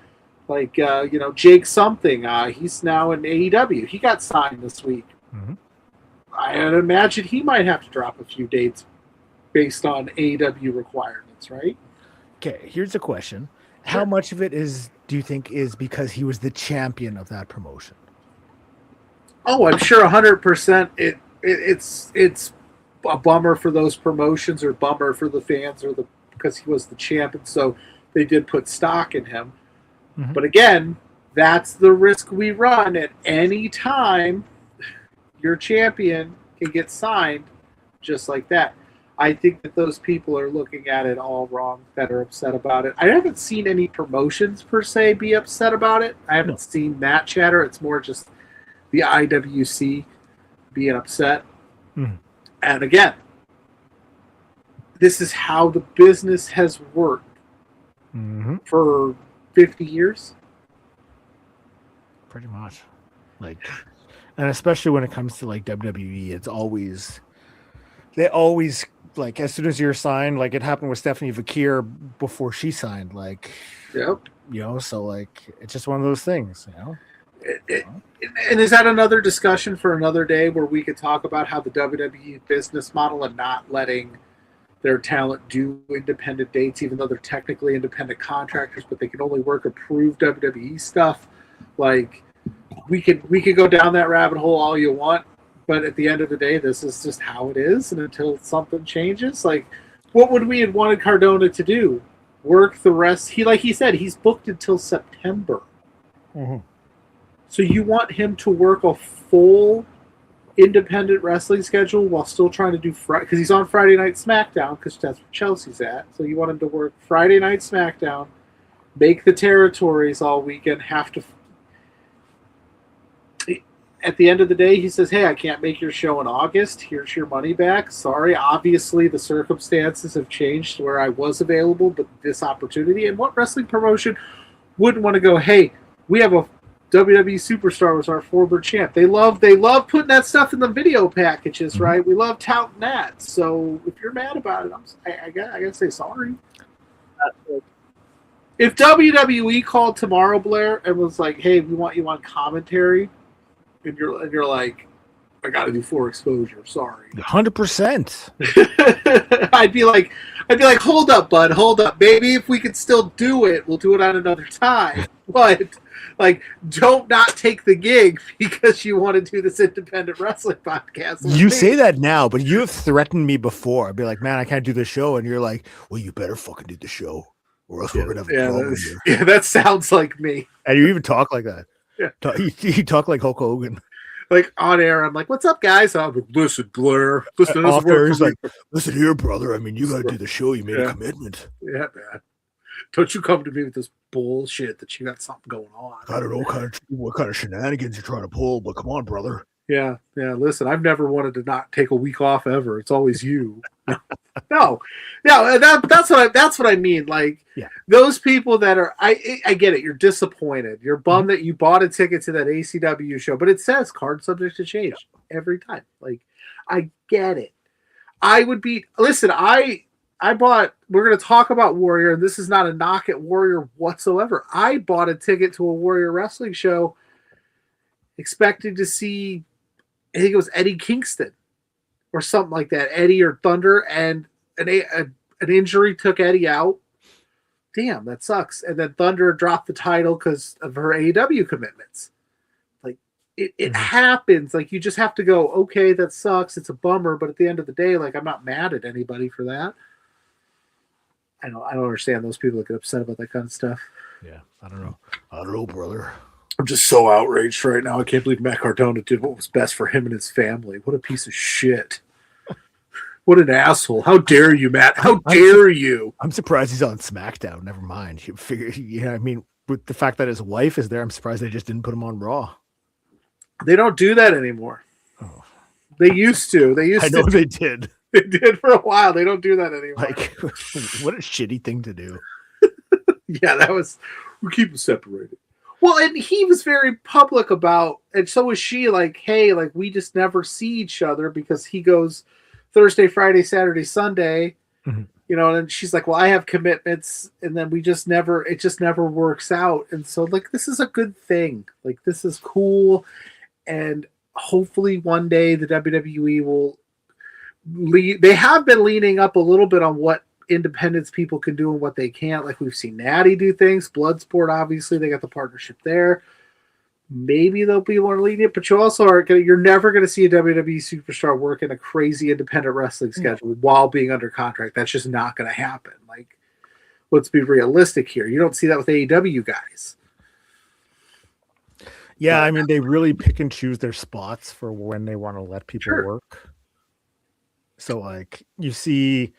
Speaker 10: Like, Jake something. He's now in AEW. He got signed this week. I imagine he might have to drop a few dates based on AEW requirements, right?
Speaker 13: Okay, here's a question. How much of it do you think is because he was the champion of that promotion?
Speaker 10: Oh, I'm sure 100% it's a bummer for those promotions, or bummer for the fans, or because he was the champ, and so they did put stock in him.
Speaker 13: Mm-hmm.
Speaker 10: But again, that's the risk we run. At any time, your champion can get signed just like that. I think that those people are looking at it all wrong that are upset about it. I haven't seen any promotions per se be upset about it. I haven't seen that chatter. It's more just the IWC being upset.
Speaker 13: Mm.
Speaker 10: And again, this is how the business has worked for 50 years.
Speaker 13: Pretty much. Like, and especially when it comes to like WWE, it's always, they always, like, as soon as you're signed, like it happened with Stephanie Vakir before she signed, like,
Speaker 10: yep.
Speaker 13: You know, so like, it's just one of those things, you know?
Speaker 10: And is that another discussion for another day where we could talk about how the WWE business model and not letting their talent do independent dates, even though they're technically independent contractors, but they can only work approved WWE stuff? Like, we could go down that rabbit hole all you want, but at the end of the day, this is just how it is. And until something changes, like, what would we have wanted Cardona to do? Work the rest? Like he said, he's booked until September.
Speaker 13: Mm-hmm.
Speaker 10: So you want him to work a full independent wrestling schedule while still trying to do Friday, because he's on Friday Night SmackDown, because that's where Chelsea's at. So you want him to work Friday Night SmackDown, make the territories all weekend, have to. At the end of the day, he says, hey, I can't make your show in August. Here's your money back. Sorry. Obviously, the circumstances have changed where I was available, but this opportunity. And what wrestling promotion wouldn't want to go, hey, we have a WWE superstar was our former champ. They love putting that stuff in the video packages, right? We love touting that. So if you're mad about it, I gotta say sorry. If WWE called tomorrow, Blair, and was like, hey, we want you on commentary, and you're like, I got to do 4 exposure. Sorry,
Speaker 13: 100%.
Speaker 10: I'd be like, hold up, bud, hold up. Maybe if we could still do it, we'll do it on another time. But like, don't not take the gig because you want to do this independent wrestling podcast.
Speaker 13: You say that now, but you have threatened me before. I'd be like, man, I can't do the show, and you're like, well, you better fucking do the show, or else we're gonna have a problem here.
Speaker 10: Yeah, that sounds like me.
Speaker 13: And you even talk like that.
Speaker 10: Yeah.
Speaker 13: You talk like Hulk Hogan.
Speaker 10: Like on air, I'm like, "What's up, guys?" I'm like, "Listen, Blair. Listen,
Speaker 13: off there, he's like, "Listen here, brother. I mean, you got to do the show. You made a commitment."
Speaker 10: Yeah, man. Don't you come to me with this bullshit that you got something going on.
Speaker 13: I don't know what kind of shenanigans you're trying to pull, but come on, brother.
Speaker 10: Yeah. Listen, I've never wanted to not take a week off ever. It's always you. No. That's what I mean. Like, those people that are, I get it. You're disappointed. You're bummed that you bought a ticket to that ACW show, but it says card subject to change every time. Like, I get it. I would be. Listen, I bought. We're going to talk about Warrior, and this is not a knock at Warrior whatsoever. I bought a ticket to a Warrior wrestling show, expecting to see, I think it was Eddie Kingston or something like that, Eddie or Thunder, and an injury took Eddie out. Damn, that sucks. And then Thunder dropped the title because of her AEW commitments. Like, it happens. Like, you just have to go, okay, that sucks. It's a bummer, but at the end of the day, like, I'm not mad at anybody for that. I don't understand those people that get upset about that kind of stuff.
Speaker 13: Yeah, I don't know, brother.
Speaker 10: I'm just so outraged right now. I can't believe Matt Cardona did what was best for him and his family. What a piece of shit. What an asshole. How dare you, Matt? How dare you?
Speaker 13: I'm surprised he's on SmackDown. Never mind. You figure, I mean, with the fact that his wife is there, I'm surprised they just didn't put him on Raw.
Speaker 10: They don't do that anymore. Oh. They used to.
Speaker 13: I know they did.
Speaker 10: They did for a while. They don't do that anymore.
Speaker 13: Like, what a shitty thing to do.
Speaker 10: Yeah, we keep them separated. Well, and he was very public about, and so was she, like, hey, like, we just never see each other because he goes Thursday, Friday, Saturday, Sunday, you know, and she's like, well, I have commitments, and then it just never works out. And so, like, this is a good thing. Like, this is cool. And hopefully one day the WWE will they have been leaning up a little bit on what independence people can do and what they can't. Like, we've seen Natty do things. Bloodsport, obviously, they got the partnership there. maybe they'll be more lenient, but you're never going to see a WWE superstar work in a crazy independent wrestling schedule while being under contract. That's just not going to happen. Like, let's be realistic here. You don't see that with AEW guys.
Speaker 13: Yeah, I mean, they really pick and choose their spots for when they want to let people work. So, like, you see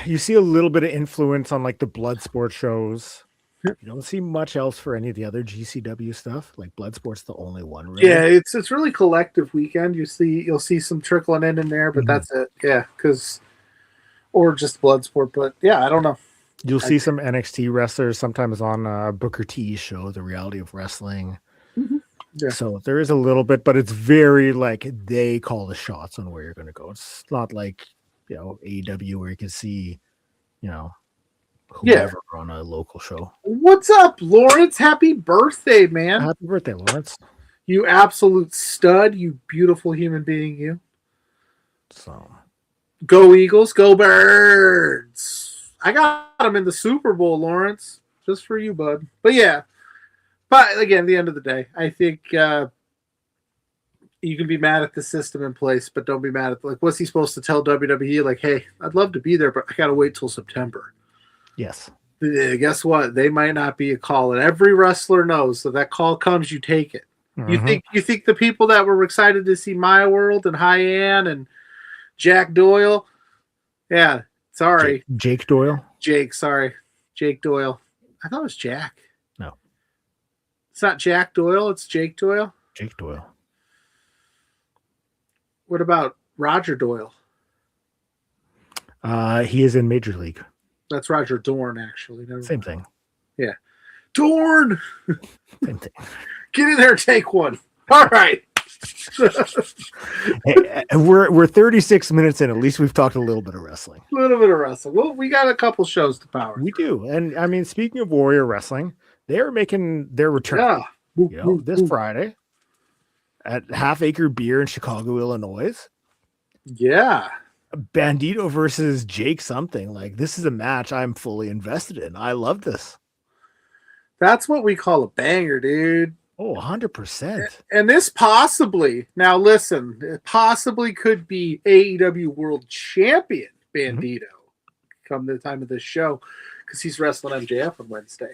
Speaker 13: a little bit of influence on like the Bloodsport shows. You don't see much else for any of the other GCW stuff. Like Bloodsport's the only one, really.
Speaker 10: Yeah, it's really collective weekend. You'll see some trickling in there, but that's it. Yeah, or just Bloodsport. But yeah, I don't know.
Speaker 13: You'll see some NXT wrestlers sometimes on Booker T's show, The Reality of Wrestling.
Speaker 10: Yeah.
Speaker 13: So there is a little bit, but it's very like they call the shots on where you're going to go. It's not like, AEW where you can see, whoever on a local show.
Speaker 10: What's up, Lawrence? Happy birthday, man.
Speaker 13: Happy birthday, Lawrence.
Speaker 10: You absolute stud, you beautiful human being, you.
Speaker 13: So
Speaker 10: go Eagles, go Birds. I got them in the Super Bowl, Lawrence. Just for you, bud. But yeah. But again, at the end of the day, I think you can be mad at the system in place, but don't be mad at what's he supposed to tell WWE? Like, hey, I'd love to be there, but I gotta wait till September.
Speaker 13: Yes.
Speaker 10: Guess what? They might not be a call, and every wrestler knows that call comes, you take it. You think the people that were excited to see Maya World and Hyann and Jack Doyle? Yeah, sorry.
Speaker 13: Jake Doyle?
Speaker 10: Jake Doyle. I thought it was Jack.
Speaker 13: No.
Speaker 10: It's not Jack Doyle, it's Jake Doyle.
Speaker 13: Jake Doyle.
Speaker 10: What about Roger Doyle?
Speaker 13: He is in Major League.
Speaker 10: That's Roger Dorn, actually.
Speaker 13: Same thing.
Speaker 10: Yeah. Dorn!
Speaker 13: Same thing.
Speaker 10: Get in there, take one. All right.
Speaker 13: Hey, we're 36 minutes in. At least we've talked a little bit of wrestling.
Speaker 10: A little bit of wrestling. Well, we got a couple shows to power.
Speaker 13: We do. And I mean, speaking of Warrior Wrestling, they are making their return.
Speaker 10: Yeah.
Speaker 13: This Friday at Half Acre Beer in Chicago, Illinois.
Speaker 10: Yeah.
Speaker 13: Bandido versus Jake something. Like, this is a match I'm fully invested in. I love this.
Speaker 10: That's what we call a banger, dude.
Speaker 13: Oh, 100%.
Speaker 10: And this possibly, now listen, it possibly could be AEW World Champion Bandido come the time of this show, because he's wrestling MJF on Wednesday.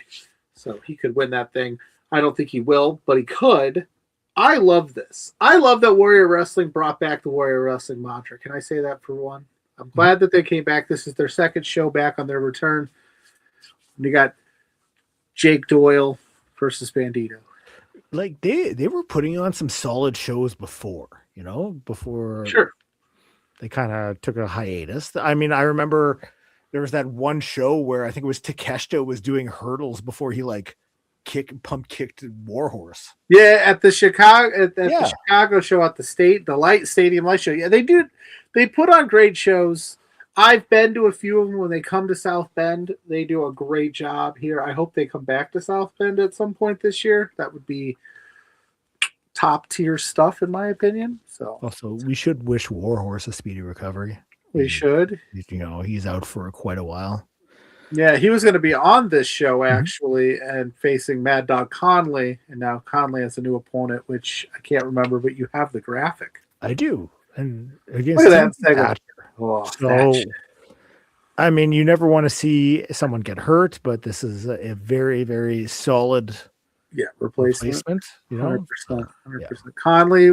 Speaker 10: So he could win that thing. I don't think he will, but he could. I love this. I love that Warrior Wrestling brought back the Warrior Wrestling mantra. Can I say that for one? I'm glad that they came back. This is their second show back on their return. And you got Jake Doyle versus Bandido.
Speaker 13: Like, they were putting on some solid shows before
Speaker 10: Sure.
Speaker 13: They kind of took a hiatus. I mean, I remember there was that one show where I think it was Takeshita was doing hurdles before he pump kicked Warhorse.
Speaker 10: Yeah, at the Chicago the Chicago show at the Stadium Light show. Yeah, they do. They put on great shows. I've been to a few of them when they come to South Bend. They do a great job here. I hope they come back to South Bend at some point this year. That would be top tier stuff, in my opinion. So
Speaker 13: also, we should wish Warhorse a speedy recovery.
Speaker 10: We should.
Speaker 13: He's out for quite a while.
Speaker 10: Yeah, he was going to be on this show actually, and facing Mad Dog Conley, and now Conley has a new opponent, which I can't remember, but you have the graphic.
Speaker 13: I do, and against
Speaker 10: look at that.
Speaker 13: So, I mean, you never want to see someone get hurt, but this is a very, very solid replacement.
Speaker 10: 100%. Conley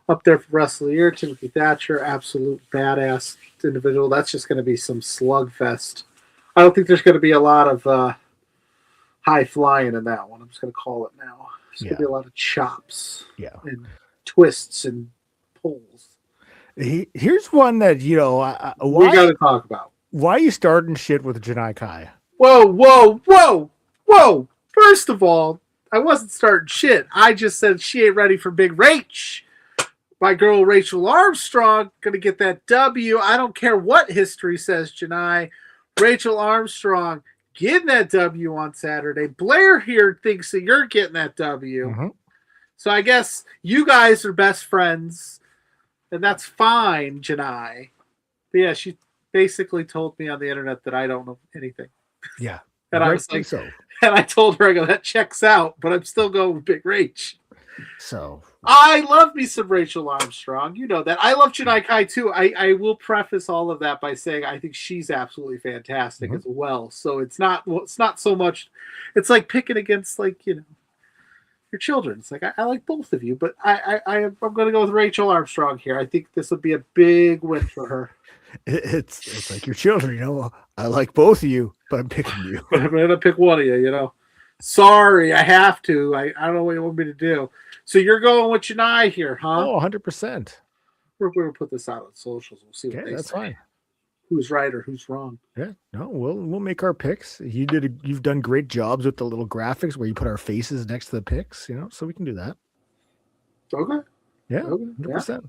Speaker 10: up there for Wrestler of the Year. Timothy Thatcher, absolute badass individual. That's just going to be some slugfest. I don't think there's going to be a lot of high flying in that one. I'm just going to call it now. There's going to be a lot of chops and twists and pulls.
Speaker 13: Here's one that, we
Speaker 10: got to talk about.
Speaker 13: Why are you starting shit with Janai Kai?
Speaker 10: Whoa. First of all, I wasn't starting shit. I just said she ain't ready for Big Rach. My girl Rachel Armstrong going to get that W. I don't care what history says, Janai. Rachel Armstrong getting that W on Saturday. Blair here thinks that you're getting that W. So I guess you guys are best friends. And that's fine, Janai. But yeah, she basically told me on the internet that I don't know anything.
Speaker 13: Yeah.
Speaker 10: And I was like, and I told her, I go, that checks out, but I'm still going with Big Rach.
Speaker 13: So
Speaker 10: I love me some Rachel Armstrong. You know that. I love Janai Kai too. I will preface all of that by saying I think she's absolutely fantastic as well. So it's not so much. It's like picking against your children. It's like I like both of you, but I'm going to go with Rachel Armstrong here. I think this would be a big win for her.
Speaker 13: It's like your children. I like both of you, but I'm picking you.
Speaker 10: I'm going to pick one of you. Sorry, I have to. I don't know what you want me to do. So you're going with Janai here, huh?
Speaker 13: Oh, 100%.
Speaker 10: We're going to put this out on socials. We'll see what they
Speaker 13: that's
Speaker 10: say.
Speaker 13: Fine.
Speaker 10: Who's right or who's wrong?
Speaker 13: Yeah, no, we'll make our picks. You've done great jobs with the little graphics where you put our faces next to the picks, so we can do that.
Speaker 10: Okay.
Speaker 13: Yeah,
Speaker 10: okay.
Speaker 13: 100%.
Speaker 10: Yeah.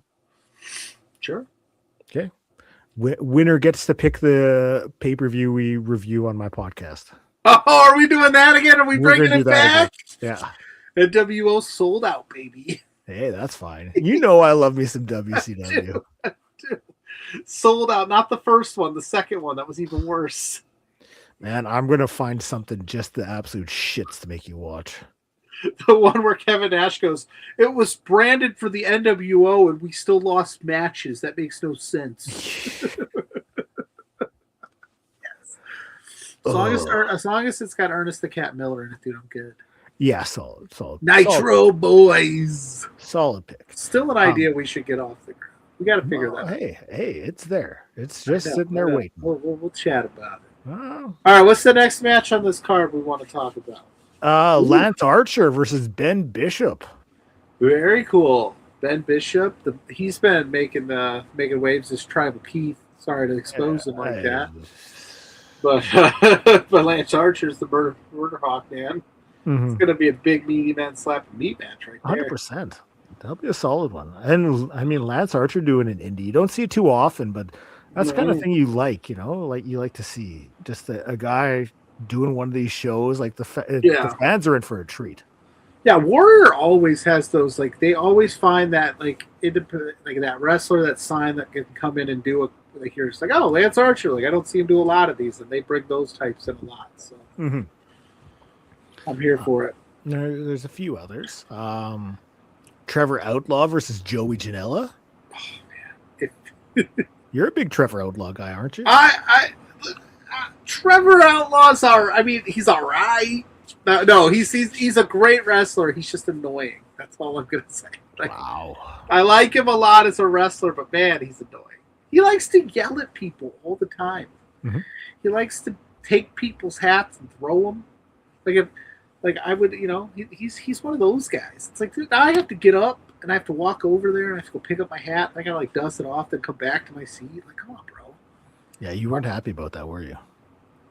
Speaker 10: Sure.
Speaker 13: Okay. Winner gets to pick the pay-per-view we review on my podcast.
Speaker 10: Oh, are we doing that again? Are we bringing it back?
Speaker 13: Again. Yeah.
Speaker 10: NWO sold out, baby.
Speaker 13: Hey, that's fine. I love me some WCW.
Speaker 10: I do. Sold out. Not the first one, the second one. That was even worse.
Speaker 13: Man, I'm going to find something just the absolute shits to make you watch.
Speaker 10: The one where Kevin Nash goes, it was branded for the NWO and we still lost matches. That makes no sense. As long as it's got Ernest the Cat Miller in it, dude, I'm good.
Speaker 13: Yeah, solid.
Speaker 10: Nitro
Speaker 13: solid.
Speaker 10: Boys.
Speaker 13: Solid pick.
Speaker 10: Still an idea we should get off the ground. We got to figure that out.
Speaker 13: Hey, it's there. It's just sitting there waiting.
Speaker 10: We'll chat about it.
Speaker 13: Oh.
Speaker 10: All right, what's the next match on this card we want to talk about?
Speaker 13: Lance Archer versus Ben Bishop.
Speaker 10: Very cool. Ben Bishop. He's been making waves as Tribal Keith. Sorry to expose him like that. But Lance Archer's the murder hawk, man.
Speaker 13: Mm-hmm.
Speaker 10: It's going to be a big meaty man slap meat match right there.
Speaker 13: 100%. That'll be a solid one. And I mean, Lance Archer doing an indie. You don't see it too often, but that's the kind of thing you like, like you like to see. Just a guy doing one of these shows. Like the fans are in for a treat.
Speaker 10: Yeah, Warrior always has those. Like they always find that that wrestler, that sign that can come in and do a. Like you're just like, oh, Lance Archer. Like I don't see him do a lot of these, and they bring those types in a lot. So I'm here for it.
Speaker 13: There's a few others. Trevor Outlaw versus Joey Janela.
Speaker 10: Oh man,
Speaker 13: you're a big Trevor Outlaw guy, aren't you?
Speaker 10: Trevor Outlaw's he's all right. No, he's a great wrestler. He's just annoying. That's all I'm gonna say.
Speaker 13: Wow.
Speaker 10: I like him a lot as a wrestler, but man, he's annoying. He likes to yell at people all the time.
Speaker 13: Mm-hmm.
Speaker 10: He likes to take people's hats and throw them. He's one of those guys. It's like, dude, now I have to get up and I have to walk over there and I have to go pick up my hat. And I gotta dust it off, then come back to my seat. Like, come on, bro.
Speaker 13: Yeah, you weren't happy about that, were you?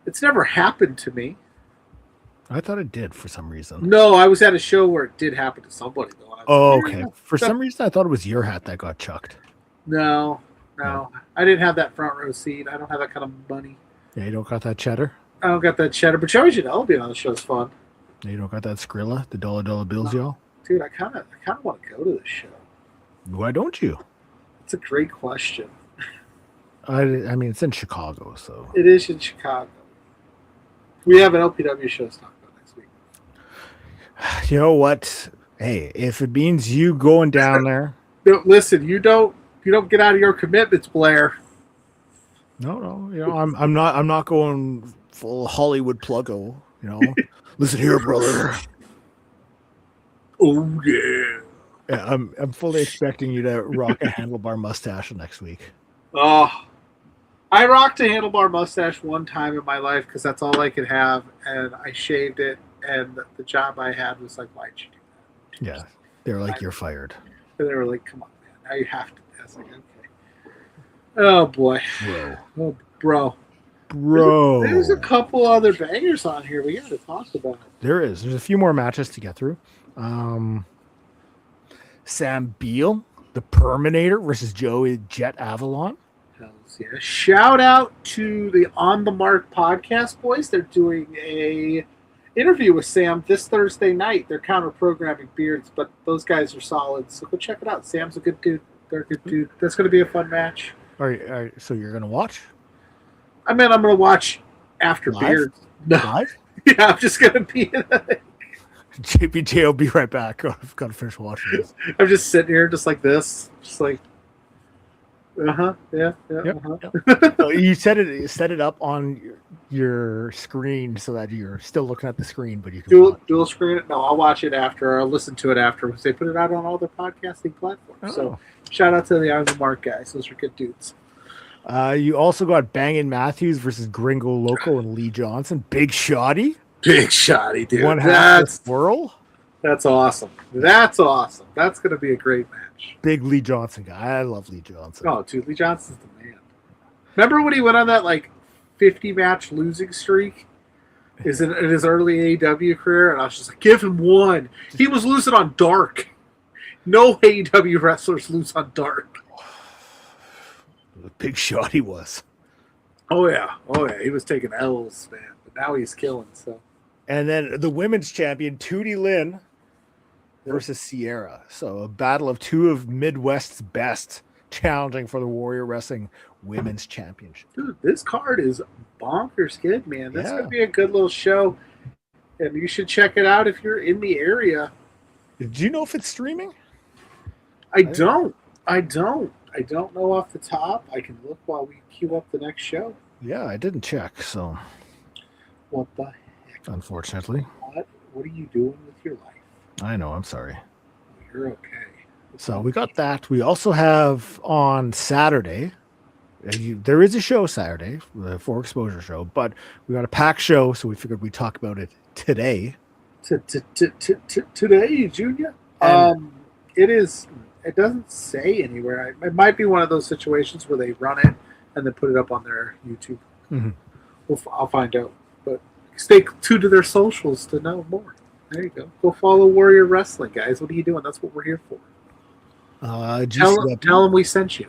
Speaker 10: It's never happened to me.
Speaker 13: I thought it did for some reason.
Speaker 10: No, I was at a show where it did happen to somebody though.
Speaker 13: Okay. For some reason, I thought it was your hat that got chucked.
Speaker 10: No. I didn't have that front row seat. I don't have that kind of money.
Speaker 13: Yeah, you don't got that cheddar?
Speaker 10: I don't got that cheddar, but Joey Janela being on the show is fun.
Speaker 13: Yeah, you don't got that Skrilla, the dollar bills, y'all?
Speaker 10: Dude, I kind of want to go to this show.
Speaker 13: Why don't you?
Speaker 10: It's a great question.
Speaker 13: I mean, it's in Chicago, so.
Speaker 10: It is in Chicago. We have an LPW show to talk about next week.
Speaker 13: You know what? Hey, if it means you going down there.
Speaker 10: Listen, you don't get out of your commitments, Blair.
Speaker 13: No. I'm not going full Hollywood Pluggo. Listen here, brother.
Speaker 10: Oh yeah.
Speaker 13: Yeah, I'm fully expecting you to rock a handlebar mustache next week.
Speaker 10: Oh, I rocked a handlebar mustache one time in my life because that's all I could have, and I shaved it. And the job I had was like, "Why'd you do that?"
Speaker 13: Yeah, they were like, "You're fired."
Speaker 10: And they were like, "Come on, man, now you have to." I was like, "Okay." Oh boy, bro. There's a couple other bangers on here we got to talk about.
Speaker 13: There's a few more matches to get through. Sam Beal, the Perminator versus Joey Jet Avalon.
Speaker 10: Hells yeah. Shout out to the On the Mark podcast boys. They're doing a interview with Sam this Thursday night. They're counter-programming beards, but those guys are solid, so go check it out. Sam's a good dude. They're a good dude. That's going to be a fun match.
Speaker 13: All right, so you're going to watch?
Speaker 10: I'm going to watch after
Speaker 13: live?
Speaker 10: beards. No.
Speaker 13: Live?
Speaker 10: Yeah, I'm just gonna be.
Speaker 13: JPJ will be right back. I've got to finish watching this.
Speaker 10: I'm just sitting here, just like this, just like. Yeah.
Speaker 13: Yep,
Speaker 10: Uh-huh.
Speaker 13: So you set it up on your screen so that you're still looking at the screen, but you can
Speaker 10: Dual screen it. No, I'll watch it after. I'll listen to it after because they put it out on all their podcasting platforms.
Speaker 13: Oh.
Speaker 10: So shout out to the Iron Mark guys. Those are good dudes.
Speaker 13: You also got Bangin' Matthews versus Gringo Loco and Lee Johnson. Big Shotty.
Speaker 10: Big Shotty, dude.
Speaker 13: One half of the swirl.
Speaker 10: That's awesome. That's awesome. That's going to be a great match.
Speaker 13: Big Lee Johnson guy. I love Lee Johnson.
Speaker 10: Oh, dude, Lee Johnson's the man. Remember when he went on that like 50-match losing streak? In his early AEW career, and I was just like, give him one. He was losing on Dark. No AEW wrestlers lose on Dark.
Speaker 13: The Big Shotty was.
Speaker 10: Oh yeah. He was taking L's, man. But now he's killing. So.
Speaker 13: And then the women's champion, Tootie Lynn versus Sierra. So a battle of two of Midwest's best challenging for the Warrior Wrestling Women's Championship.
Speaker 10: Dude, this card is bonkers good, man. That's going to be a good little show. And you should check it out if you're in the area.
Speaker 13: Do you know if it's streaming?
Speaker 10: I don't know off the top. I can look while we queue up the next show.
Speaker 13: Yeah, I didn't check, so.
Speaker 10: What the heck?
Speaker 13: Unfortunately.
Speaker 10: What are you doing with your life?
Speaker 13: I know, I'm sorry.
Speaker 10: You're okay.
Speaker 13: So we got that. We also have on Saturday, there is a show Saturday, the For Exposure show, but we got a packed show, so we figured we'd talk about it today.
Speaker 10: Today, Junior? It doesn't say anywhere. It might be one of those situations where they run it and then put it up on their YouTube.
Speaker 13: Mm-hmm.
Speaker 10: I'll find out. But stay tuned to their socials to know more. There you go. Go follow Warrior Wrestling, guys. What are you doing? That's what we're here for. Tell them we sent you.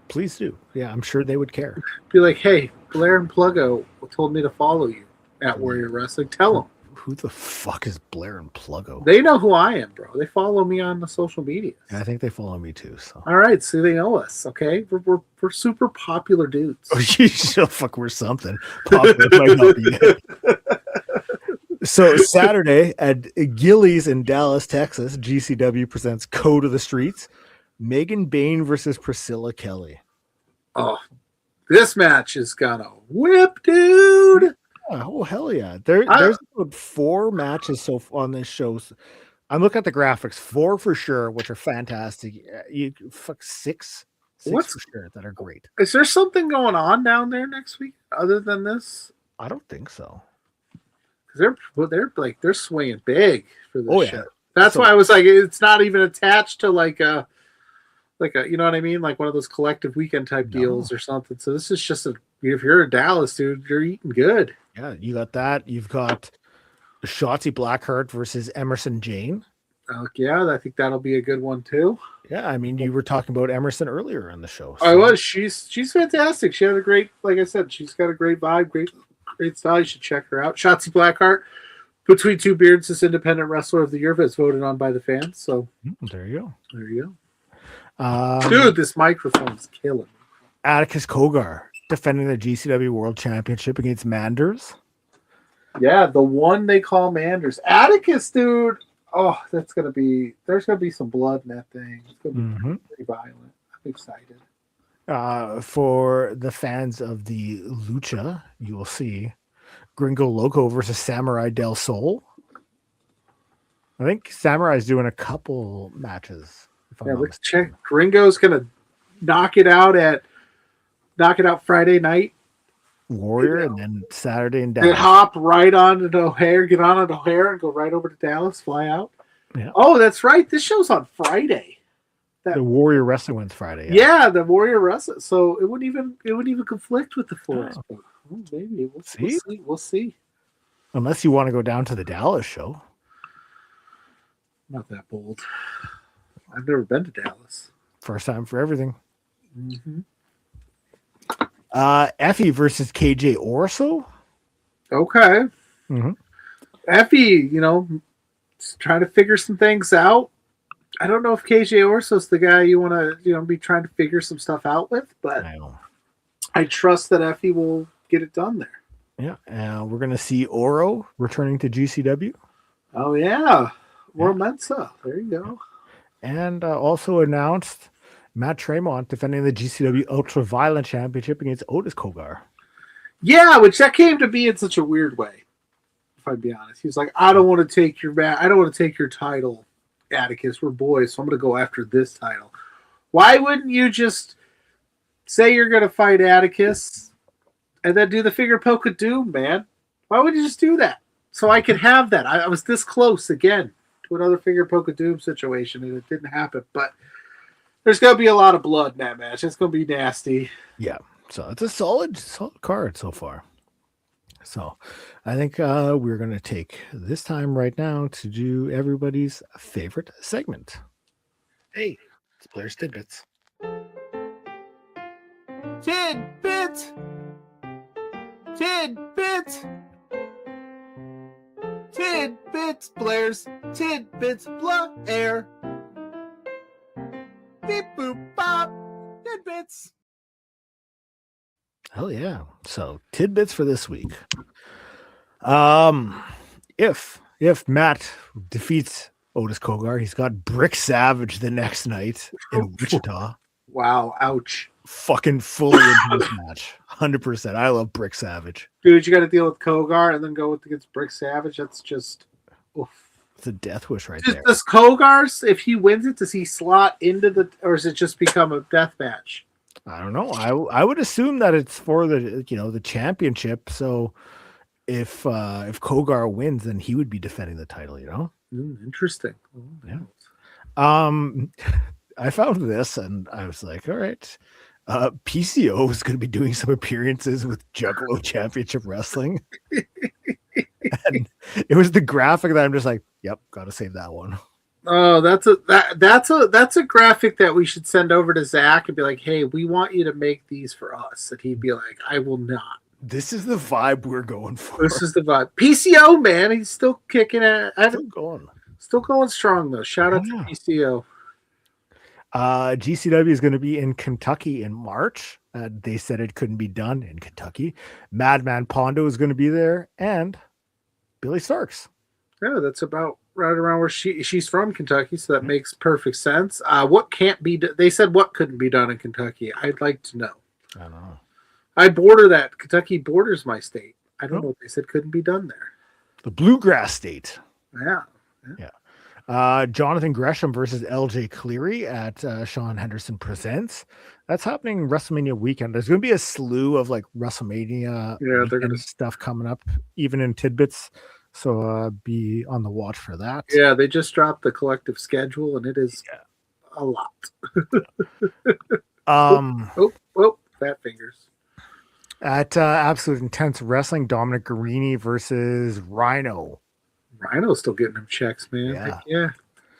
Speaker 13: Please do. Yeah, I'm sure they would care.
Speaker 10: Be like, hey, Blair and Pluggo told me to follow you at Warrior Wrestling. Tell them.
Speaker 13: Who the fuck is Blair and Pluggo?
Speaker 10: They know who I am, bro. They follow me on the social media.
Speaker 13: Yeah, I think they follow me too. So.
Speaker 10: All right, so they know us. Okay, we're super popular dudes.
Speaker 13: Oh, fuck, we're something. Popular might not be it. So Saturday at Gillies in Dallas, Texas, GCW presents Code of the Streets. Megan Bayne versus Priscilla Kelly.
Speaker 10: Oh, this match is gonna whip, dude.
Speaker 13: Oh, hell yeah. There's about 4 matches on this show. I'm looking at the graphics. 4 for sure, which are fantastic. You fuck 6 for sure that are great.
Speaker 10: Is there something going on down there next week other than this?
Speaker 13: I don't think so.
Speaker 10: They're swinging big for this show. That's why I was like, it's not even attached to like a you know what I mean, like one of those collective weekend type deals or something. So this is just if you're in Dallas, dude, you're eating good.
Speaker 13: Yeah, you got that. You've got Shotzi Blackheart versus Emerson Jane.
Speaker 10: Yeah, I think that'll be a good one too.
Speaker 13: Yeah, I mean, you were talking about Emerson earlier in the show.
Speaker 10: So. I was. She's fantastic. She had a great, like I said, she's got a great vibe, great style. You should check her out. Shotzi Blackheart, Between Two Beards, is Independent Wrestler of the Year, that's voted on by the fans. So
Speaker 13: there you go.
Speaker 10: There you go. Dude, this microphone's killing.
Speaker 13: Atticus Kogar defending the GCW World Championship against Manders.
Speaker 10: Yeah, the one they call Manders. Atticus, dude. Oh, there's gonna be some blood in that thing. It's gonna be pretty violent. I'm excited.
Speaker 13: For the fans of the Lucha, you will see Gringo Loco versus Samurai Del Sol. I think Samurai's doing a couple matches.
Speaker 10: Let's check. Gringo's gonna knock it out Friday night.
Speaker 13: Warrior, and then Saturday in
Speaker 10: Dallas. They hop right on to O'Hare, get on at O'Hare, and go right over to Dallas, fly out.
Speaker 13: Yeah.
Speaker 10: Oh, that's right. This show's on Friday.
Speaker 13: The Warrior Wrestling one's Friday.
Speaker 10: Yeah, the Warrior Wrestling. So it wouldn't even conflict with the Forest.
Speaker 13: Oh.
Speaker 10: Maybe we'll see.
Speaker 13: Unless you want to go down to the Dallas show.
Speaker 10: Not that bold. I've never been to Dallas.
Speaker 13: First time for everything.
Speaker 10: Mm-hmm.
Speaker 13: Effie versus KJ Orso.
Speaker 10: Okay.
Speaker 13: Mm-hmm.
Speaker 10: Effie, trying to figure some things out. I don't know if KJ Orso's the guy you want to, be trying to figure some stuff out with, but I trust that Effie will get it done there.
Speaker 13: Yeah, we're gonna see Oro returning to GCW,
Speaker 10: Oh yeah, or Mensa. There you go.
Speaker 13: and also announced Matt Tremont defending the GCW Ultraviolet Championship against Otis Kogar.
Speaker 10: Yeah, which that came to be in such a weird way. If I'd be honest, he's like, I don't want to take your title, Atticus. We're boys, so I'm going to go after this title. Why wouldn't you just say you're going to fight Atticus and then do the finger poke of doom, man? Why would you just do that? So I could have that. I was this close again to another finger poke of doom situation, and it didn't happen. But there's going to be a lot of blood in that match. It's going to be nasty.
Speaker 13: Yeah, so it's a solid card so far. So I think we're going to take this time right now to do everybody's favorite segment.
Speaker 9: Hey, it's Blair's Tidbits.
Speaker 10: Tidbits! Tidbits! Tidbits, Blair's Tidbits, Blair. Beep boop bop. Tidbits.
Speaker 13: Hell yeah. So tidbits for this week. If Matt defeats Otis Kogar, he's got Brick Savage the next night in Wichita.
Speaker 10: Wow, ouch.
Speaker 13: Fucking fully into this match. 100%. I love Brick Savage.
Speaker 10: Dude, you got to deal with Kogar and then go against Brick Savage. That's just... Oof.
Speaker 13: It's a death wish right there.
Speaker 10: Does Kogar's, if he wins it, does he slot into the... Or does it just become a death match?
Speaker 13: I don't know. I would assume that it's for the championship. So if Kogar wins, then he would be defending the title,
Speaker 10: Interesting.
Speaker 13: Yeah. I found this and I was like, all right. PCO is going to be doing some appearances with Juggalo Championship Wrestling. And it was the graphic that I'm just like, yep, got to save that one.
Speaker 10: Oh, that's a graphic that we should send over to Zach and be like, hey, we want you to make these for us. And he'd be like, I will not.
Speaker 13: This is the vibe we're going for.
Speaker 10: This is the vibe. PCO, man, he's still kicking it. Still going strong though. Shout out to PCO.
Speaker 13: GCW is going to be in Kentucky in March. They said it couldn't be done in Kentucky. Madman Pondo is going to be there, and Billy Starks.
Speaker 10: Yeah, that's about right around where she's from, Kentucky, so that makes perfect sense. What can't be? They said what couldn't be done in Kentucky. I'd like to know.
Speaker 13: I don't know.
Speaker 10: I border that. Kentucky borders my state. I don't know what they said couldn't be done there.
Speaker 13: The Bluegrass State.
Speaker 10: Yeah.
Speaker 13: Jonathan Gresham versus LJ Cleary at Sean Henderson Presents. That's happening WrestleMania weekend. There's going to be a slew of like WrestleMania
Speaker 10: they're gonna...
Speaker 13: stuff coming up, even in tidbits. So be on the watch for that.
Speaker 10: Yeah, they just dropped the collective schedule, and it is a lot. Fat fingers.
Speaker 13: At Absolute Intense Wrestling, Dominic Guarini versus Rhino.
Speaker 10: Rhino's still getting them checks, man.
Speaker 13: Yeah.
Speaker 10: Yeah.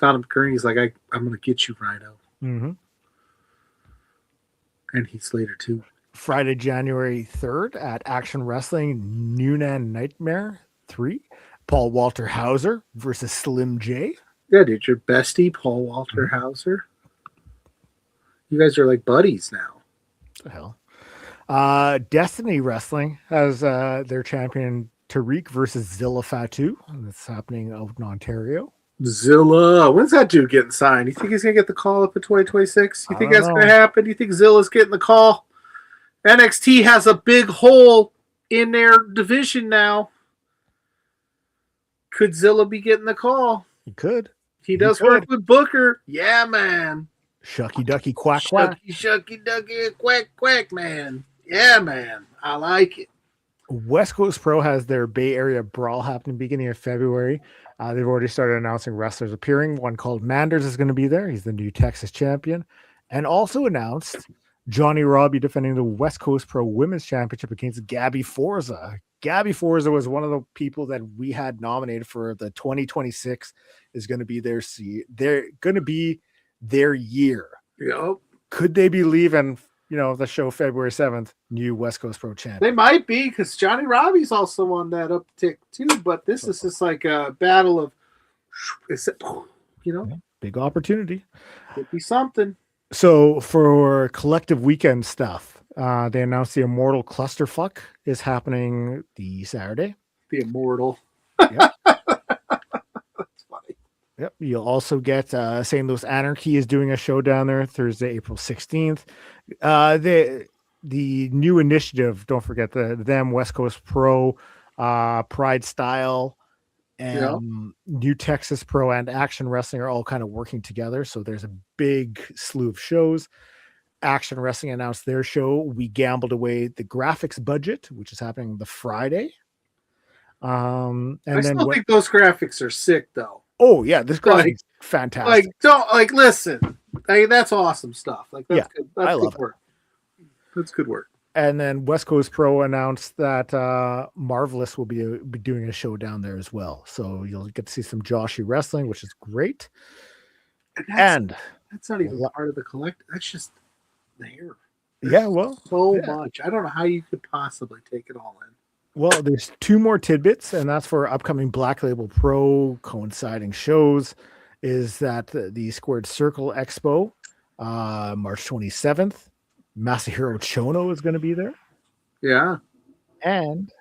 Speaker 10: Dominic Guarini's like, I'm going to get you, Rhino.
Speaker 13: Mm-hmm.
Speaker 10: And Heath Slater, too.
Speaker 13: Friday, January 3rd at Action Wrestling, Noonan Nightmare 3. Paul Walter Hauser versus Slim J.
Speaker 10: Yeah, dude, your bestie, Paul Walter Hauser. You guys are like buddies now.
Speaker 13: What the hell? Destiny Wrestling has their champion Tariq versus Zilla Fatu. That's happening out in Ontario.
Speaker 10: Zilla. When's that dude getting signed? You think he's going to get the call up in 2026? You think that's going to happen? You think Zilla's getting the call? NXT has a big hole in their division now. Could Zilla be getting the call?
Speaker 13: He could.
Speaker 10: He does work with Booker. Yeah, man.
Speaker 13: Shucky ducky quack quack.
Speaker 10: Shucky ducky quack quack, man. Yeah, man. I like it.
Speaker 13: West Coast Pro has their Bay Area Brawl happening beginning of February. They've already started announcing wrestlers appearing. One called Manders is going to be there. He's the new Texas champion. And also announced Johnny Robbie defending the West Coast Pro Women's Championship against Gabby Forza. Gabby Forza was one of the people that we had nominated for the 2026 is going to be they're going to be their year.
Speaker 10: Yep.
Speaker 13: Could they be leaving, the show February 7th, new West Coast Pro champion?
Speaker 10: They might be, because Johnny Robbie's also on that uptick too, but this is just like a battle of,
Speaker 13: Big opportunity.
Speaker 10: Could be something.
Speaker 13: So for collective weekend stuff, They announced the Immortal Clusterfuck is happening the Saturday.
Speaker 10: The Immortal.
Speaker 13: Yep.
Speaker 10: That's funny.
Speaker 13: Yep. You'll also get St. Louis Anarchy is doing a show down there Thursday, April 16th. The new initiative, don't forget them, West Coast Pro, Pride Style, and New Texas Pro and Action Wrestling are all kind of working together. So there's a big slew of shows. Action Wrestling announced their show. We gambled away the graphics budget, which is happening the Friday. I
Speaker 10: think those graphics are sick, though.
Speaker 13: Oh yeah, this graphics is fantastic.
Speaker 10: Listen, that's awesome stuff. Like that's good. That's
Speaker 13: I
Speaker 10: good
Speaker 13: love
Speaker 10: work. That's good work.
Speaker 13: And then West Coast Pro announced that Marvelous will be doing a show down there as well. So you'll get to see some Joshi wrestling, which is great.
Speaker 10: And that's not even part of the collect. That's just there.
Speaker 13: So
Speaker 10: much. I don't know how you could possibly take it all in.
Speaker 13: Well, there's 2 more tidbits, and that's for upcoming Black Label Pro coinciding shows. Is that the Squared Circle Expo, March 27th. Masahiro Chono is going to be there.
Speaker 10: Yeah.
Speaker 13: And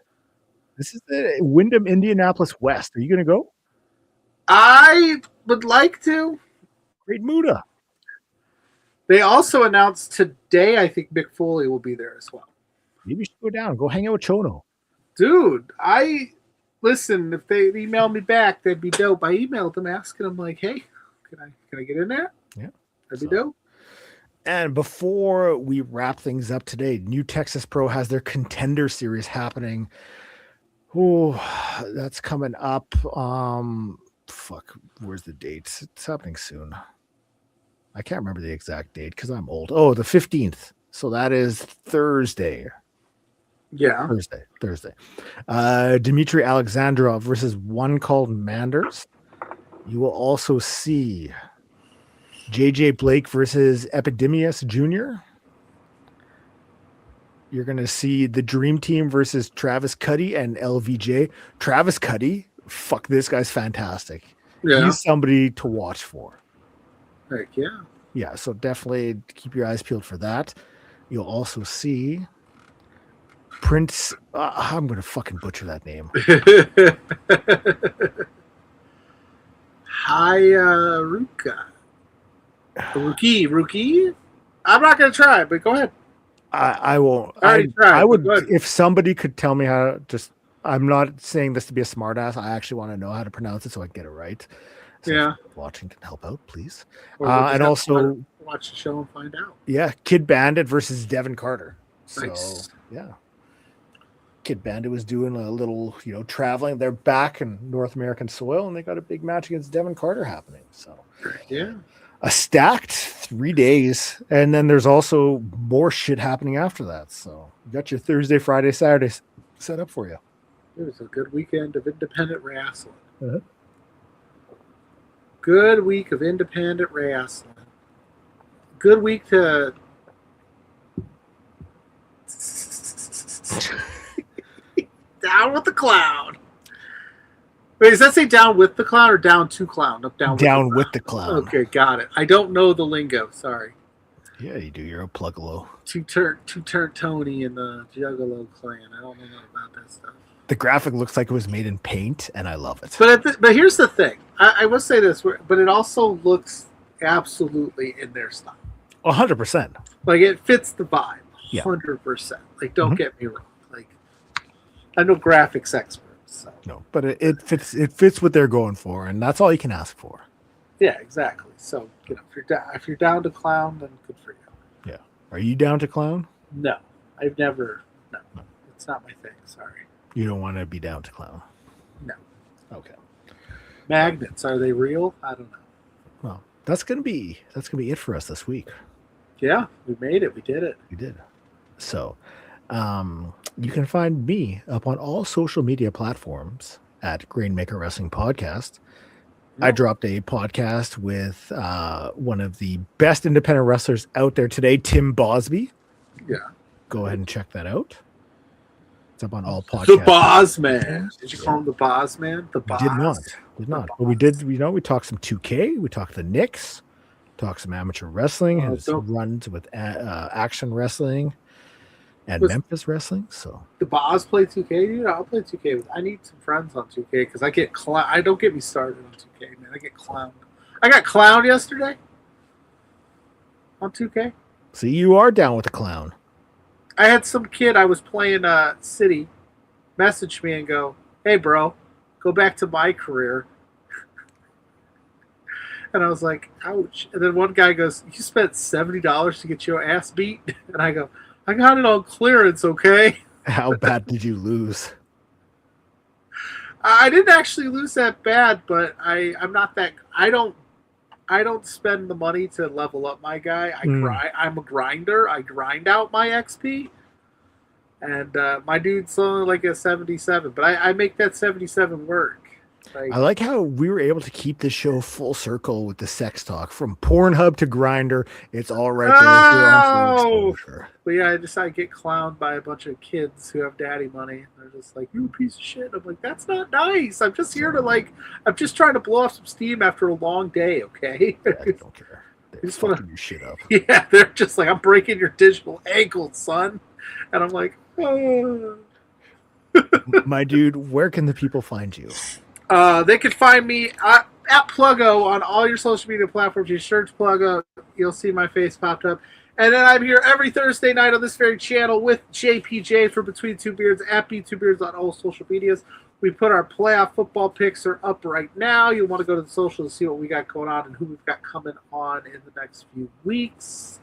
Speaker 13: this is the Wyndham Indianapolis West. Are you going to go?
Speaker 10: I would like to.
Speaker 13: Great Muda.
Speaker 10: They also announced today, I think Mick Foley will be there as well.
Speaker 13: Maybe you should go down. Go hang out with Chono.
Speaker 10: Dude, listen, if they email me back, that'd be dope. I emailed them asking them, like, hey, can I get in there?
Speaker 13: Yeah.
Speaker 10: That'd be dope.
Speaker 13: And before we wrap things up today, New Texas Pro has their Contender Series happening. Oh, that's coming up. Where's the date? It's happening soon. I can't remember the exact date because I'm old. Oh, the 15th. So that is Thursday.
Speaker 10: Yeah.
Speaker 13: Thursday. Dmitry Alexandrov versus one called Manders. You will also see JJ Blake versus Epidemius Jr. You're going to see the Dream Team versus Travis Cuddy and LVJ. Travis Cuddy, fuck, this guy's fantastic.
Speaker 10: Yeah.
Speaker 13: He's somebody to watch for.
Speaker 10: Heck yeah.
Speaker 13: Yeah, so definitely keep your eyes peeled for that. You'll also see Prince. I'm going to fucking butcher that name.
Speaker 10: Ruka. Rookie. I'm not going to try, but go ahead.
Speaker 13: I won't.
Speaker 10: I
Speaker 13: would if somebody could tell me how to just. I'm not saying this to be a smartass. I actually want to know how to pronounce it so I can get it right. So
Speaker 10: yeah.
Speaker 13: If watching can help out, please.
Speaker 10: And also watch the show and find out.
Speaker 13: Yeah, Kid Bandit versus Devin Carter. So
Speaker 10: nice.
Speaker 13: Yeah. Kid Bandit was doing a little, traveling. They're back in North American soil, and they got a big match against Devin Carter happening. So
Speaker 10: yeah.
Speaker 13: A stacked 3 days, and then there's also more shit happening after that. So you got your Thursday, Friday, Saturday set up for you.
Speaker 10: It was a good weekend of independent wrestling.
Speaker 13: Uh-huh.
Speaker 10: Good week of independent wrestling. Good week to down with the clown. Wait, does that say down with the clown or down to clown? No,
Speaker 13: down with the clown.
Speaker 10: Okay, got it. I don't know the lingo. Sorry.
Speaker 13: Yeah, you do. You're a Pluggo.
Speaker 10: Two-turn Tony and the Juggalo clan. I don't know about that stuff.
Speaker 13: The graphic looks like it was made in paint, and I love it.
Speaker 10: But here's the thing. I will say this, but it also looks absolutely in their style.
Speaker 13: 100%.
Speaker 10: Like, it fits the vibe.
Speaker 13: Yeah.
Speaker 10: 100%. Like, don't get me wrong. Like, I'm no graphics expert. So.
Speaker 13: No, but it fits. It fits what they're going for, and that's all you can ask for.
Speaker 10: Yeah, exactly. So, if you're down to clown, then good for you.
Speaker 13: Yeah. Are you down to clown?
Speaker 10: No, I've never. No, it's not my thing. Sorry.
Speaker 13: You don't want to be down to clown.
Speaker 10: No.
Speaker 13: Okay.
Speaker 10: Magnets, are they real? I don't know.
Speaker 13: Well, that's gonna be it for us this week.
Speaker 10: Yeah, we made it. We did it.
Speaker 13: We did. So, you can find me up on all social media platforms at Grainmaker Wrestling Podcast. I dropped a podcast with one of the best independent wrestlers out there today, Tim Bosby.
Speaker 10: Yeah.
Speaker 13: Go ahead and check that out. It's up on all podcasts.
Speaker 10: The Boss Man. Did you call him the Boss Man? The Boss.
Speaker 13: Did not. But we did. We talked some 2K. We talked the Knicks. Talked some amateur wrestling. His runs with Action Wrestling. and Memphis Wrestling. So
Speaker 10: the Boz play 2K, dude. I'll play 2K. I need some friends on 2K because I get I don't get me started on 2K, man. I get clowned. I got clowned yesterday on 2K.
Speaker 13: See, you are down with the clown.
Speaker 10: I had some kid I was playing City message me and go, "Hey, bro, go back to my career." And I was like, ouch. And then one guy goes, "You spent $70 to get your ass beat?" And I go, "I got it on clearance, okay?"
Speaker 13: How bad did you lose?
Speaker 10: I didn't actually lose that bad, but I'm not that. I don't spend the money to level up my guy. I'm a grinder. I grind out my XP. And my dude's only like a 77, but I make that 77 work.
Speaker 13: I like how we were able to keep this show full circle with the sex talk from Pornhub to Grinder. It's all right there.
Speaker 10: But yeah, I get clowned by a bunch of kids who have daddy money. They're just like, "You piece of shit." I'm like, "That's not nice. I'm just here to I'm just trying to blow off some steam after a long day, okay?"
Speaker 13: Yeah, I don't care. They're just fucking your shit up.
Speaker 10: Yeah, they're just like, "I'm breaking your digital ankles, son," and I'm like, "Oh."
Speaker 13: My dude, where can the people find you?
Speaker 10: They can find me at Pluggo on all your social media platforms. You search Pluggo, you'll see my face popped up. And then I'm here every Thursday night on this very channel with JPJ for Between Two Beards at B2Beards on all social medias. We put our playoff football picks are up right now. You'll want to go to the social to see what we got going on and who we've got coming on in the next few weeks.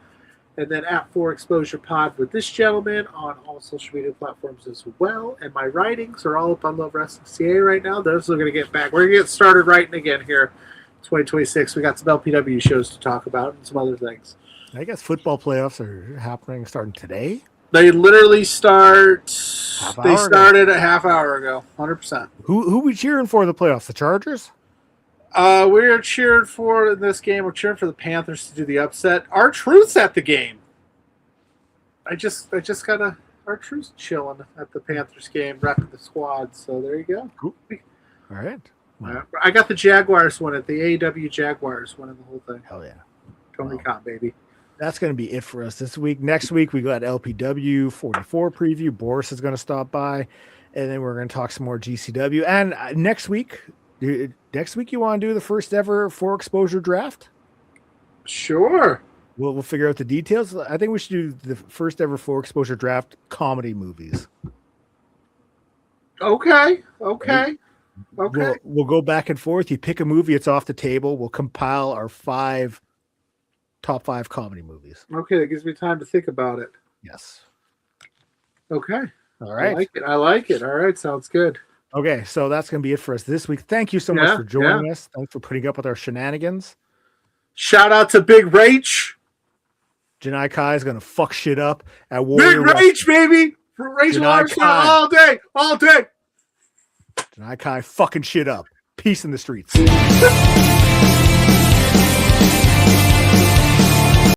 Speaker 10: And then at 4 Exposure Pod with this gentleman on all social media platforms as well. And my writings are all up on Love Wrestling CA right now. Those are going to get back. We're going to get started writing again here 2026. We got some LPW shows to talk about and some other things.
Speaker 13: I guess football playoffs are happening starting today.
Speaker 10: They literally start. They started a half hour ago, 100%.
Speaker 13: Who we cheering for in the playoffs? The Chargers?
Speaker 10: We're cheering for in this game. We're cheering for the Panthers to do the upset. Our Truth's at the game. I just got our Truth's chilling at the Panthers game, repping the squad. So there you go.
Speaker 13: Cool. All right.
Speaker 10: Wow. I got the Jaguars winning. The AEW Jaguars winning the whole thing.
Speaker 13: Hell yeah.
Speaker 10: Tony Khan, baby.
Speaker 13: That's going to be it for us this week. Next week, we got LPW 44 preview. Boris is going to stop by. And then we're going to talk some more GCW. And next week, you want to do the first ever 4 Exposure draft?
Speaker 10: Sure.
Speaker 13: We'll figure out the details. I think we should do the first ever 4 Exposure draft comedy movies.
Speaker 10: Okay.
Speaker 13: We'll go back and forth. You pick a movie, it's off the table. We'll compile our top 5 comedy movies.
Speaker 10: Okay, that gives me time to think about it.
Speaker 13: Yes.
Speaker 10: Okay.
Speaker 13: All right.
Speaker 10: I like it. All right, sounds good.
Speaker 13: Okay, so that's going to be it for us this week. Thank you so much for joining us. Thanks for putting up with our shenanigans.
Speaker 10: Shout out to Big Rach.
Speaker 13: Janai Kai is going to fuck shit up at Warrior
Speaker 10: Big Rach, baby. For Rachel Larson all day.
Speaker 13: Janai Kai fucking shit up. Peace in the streets.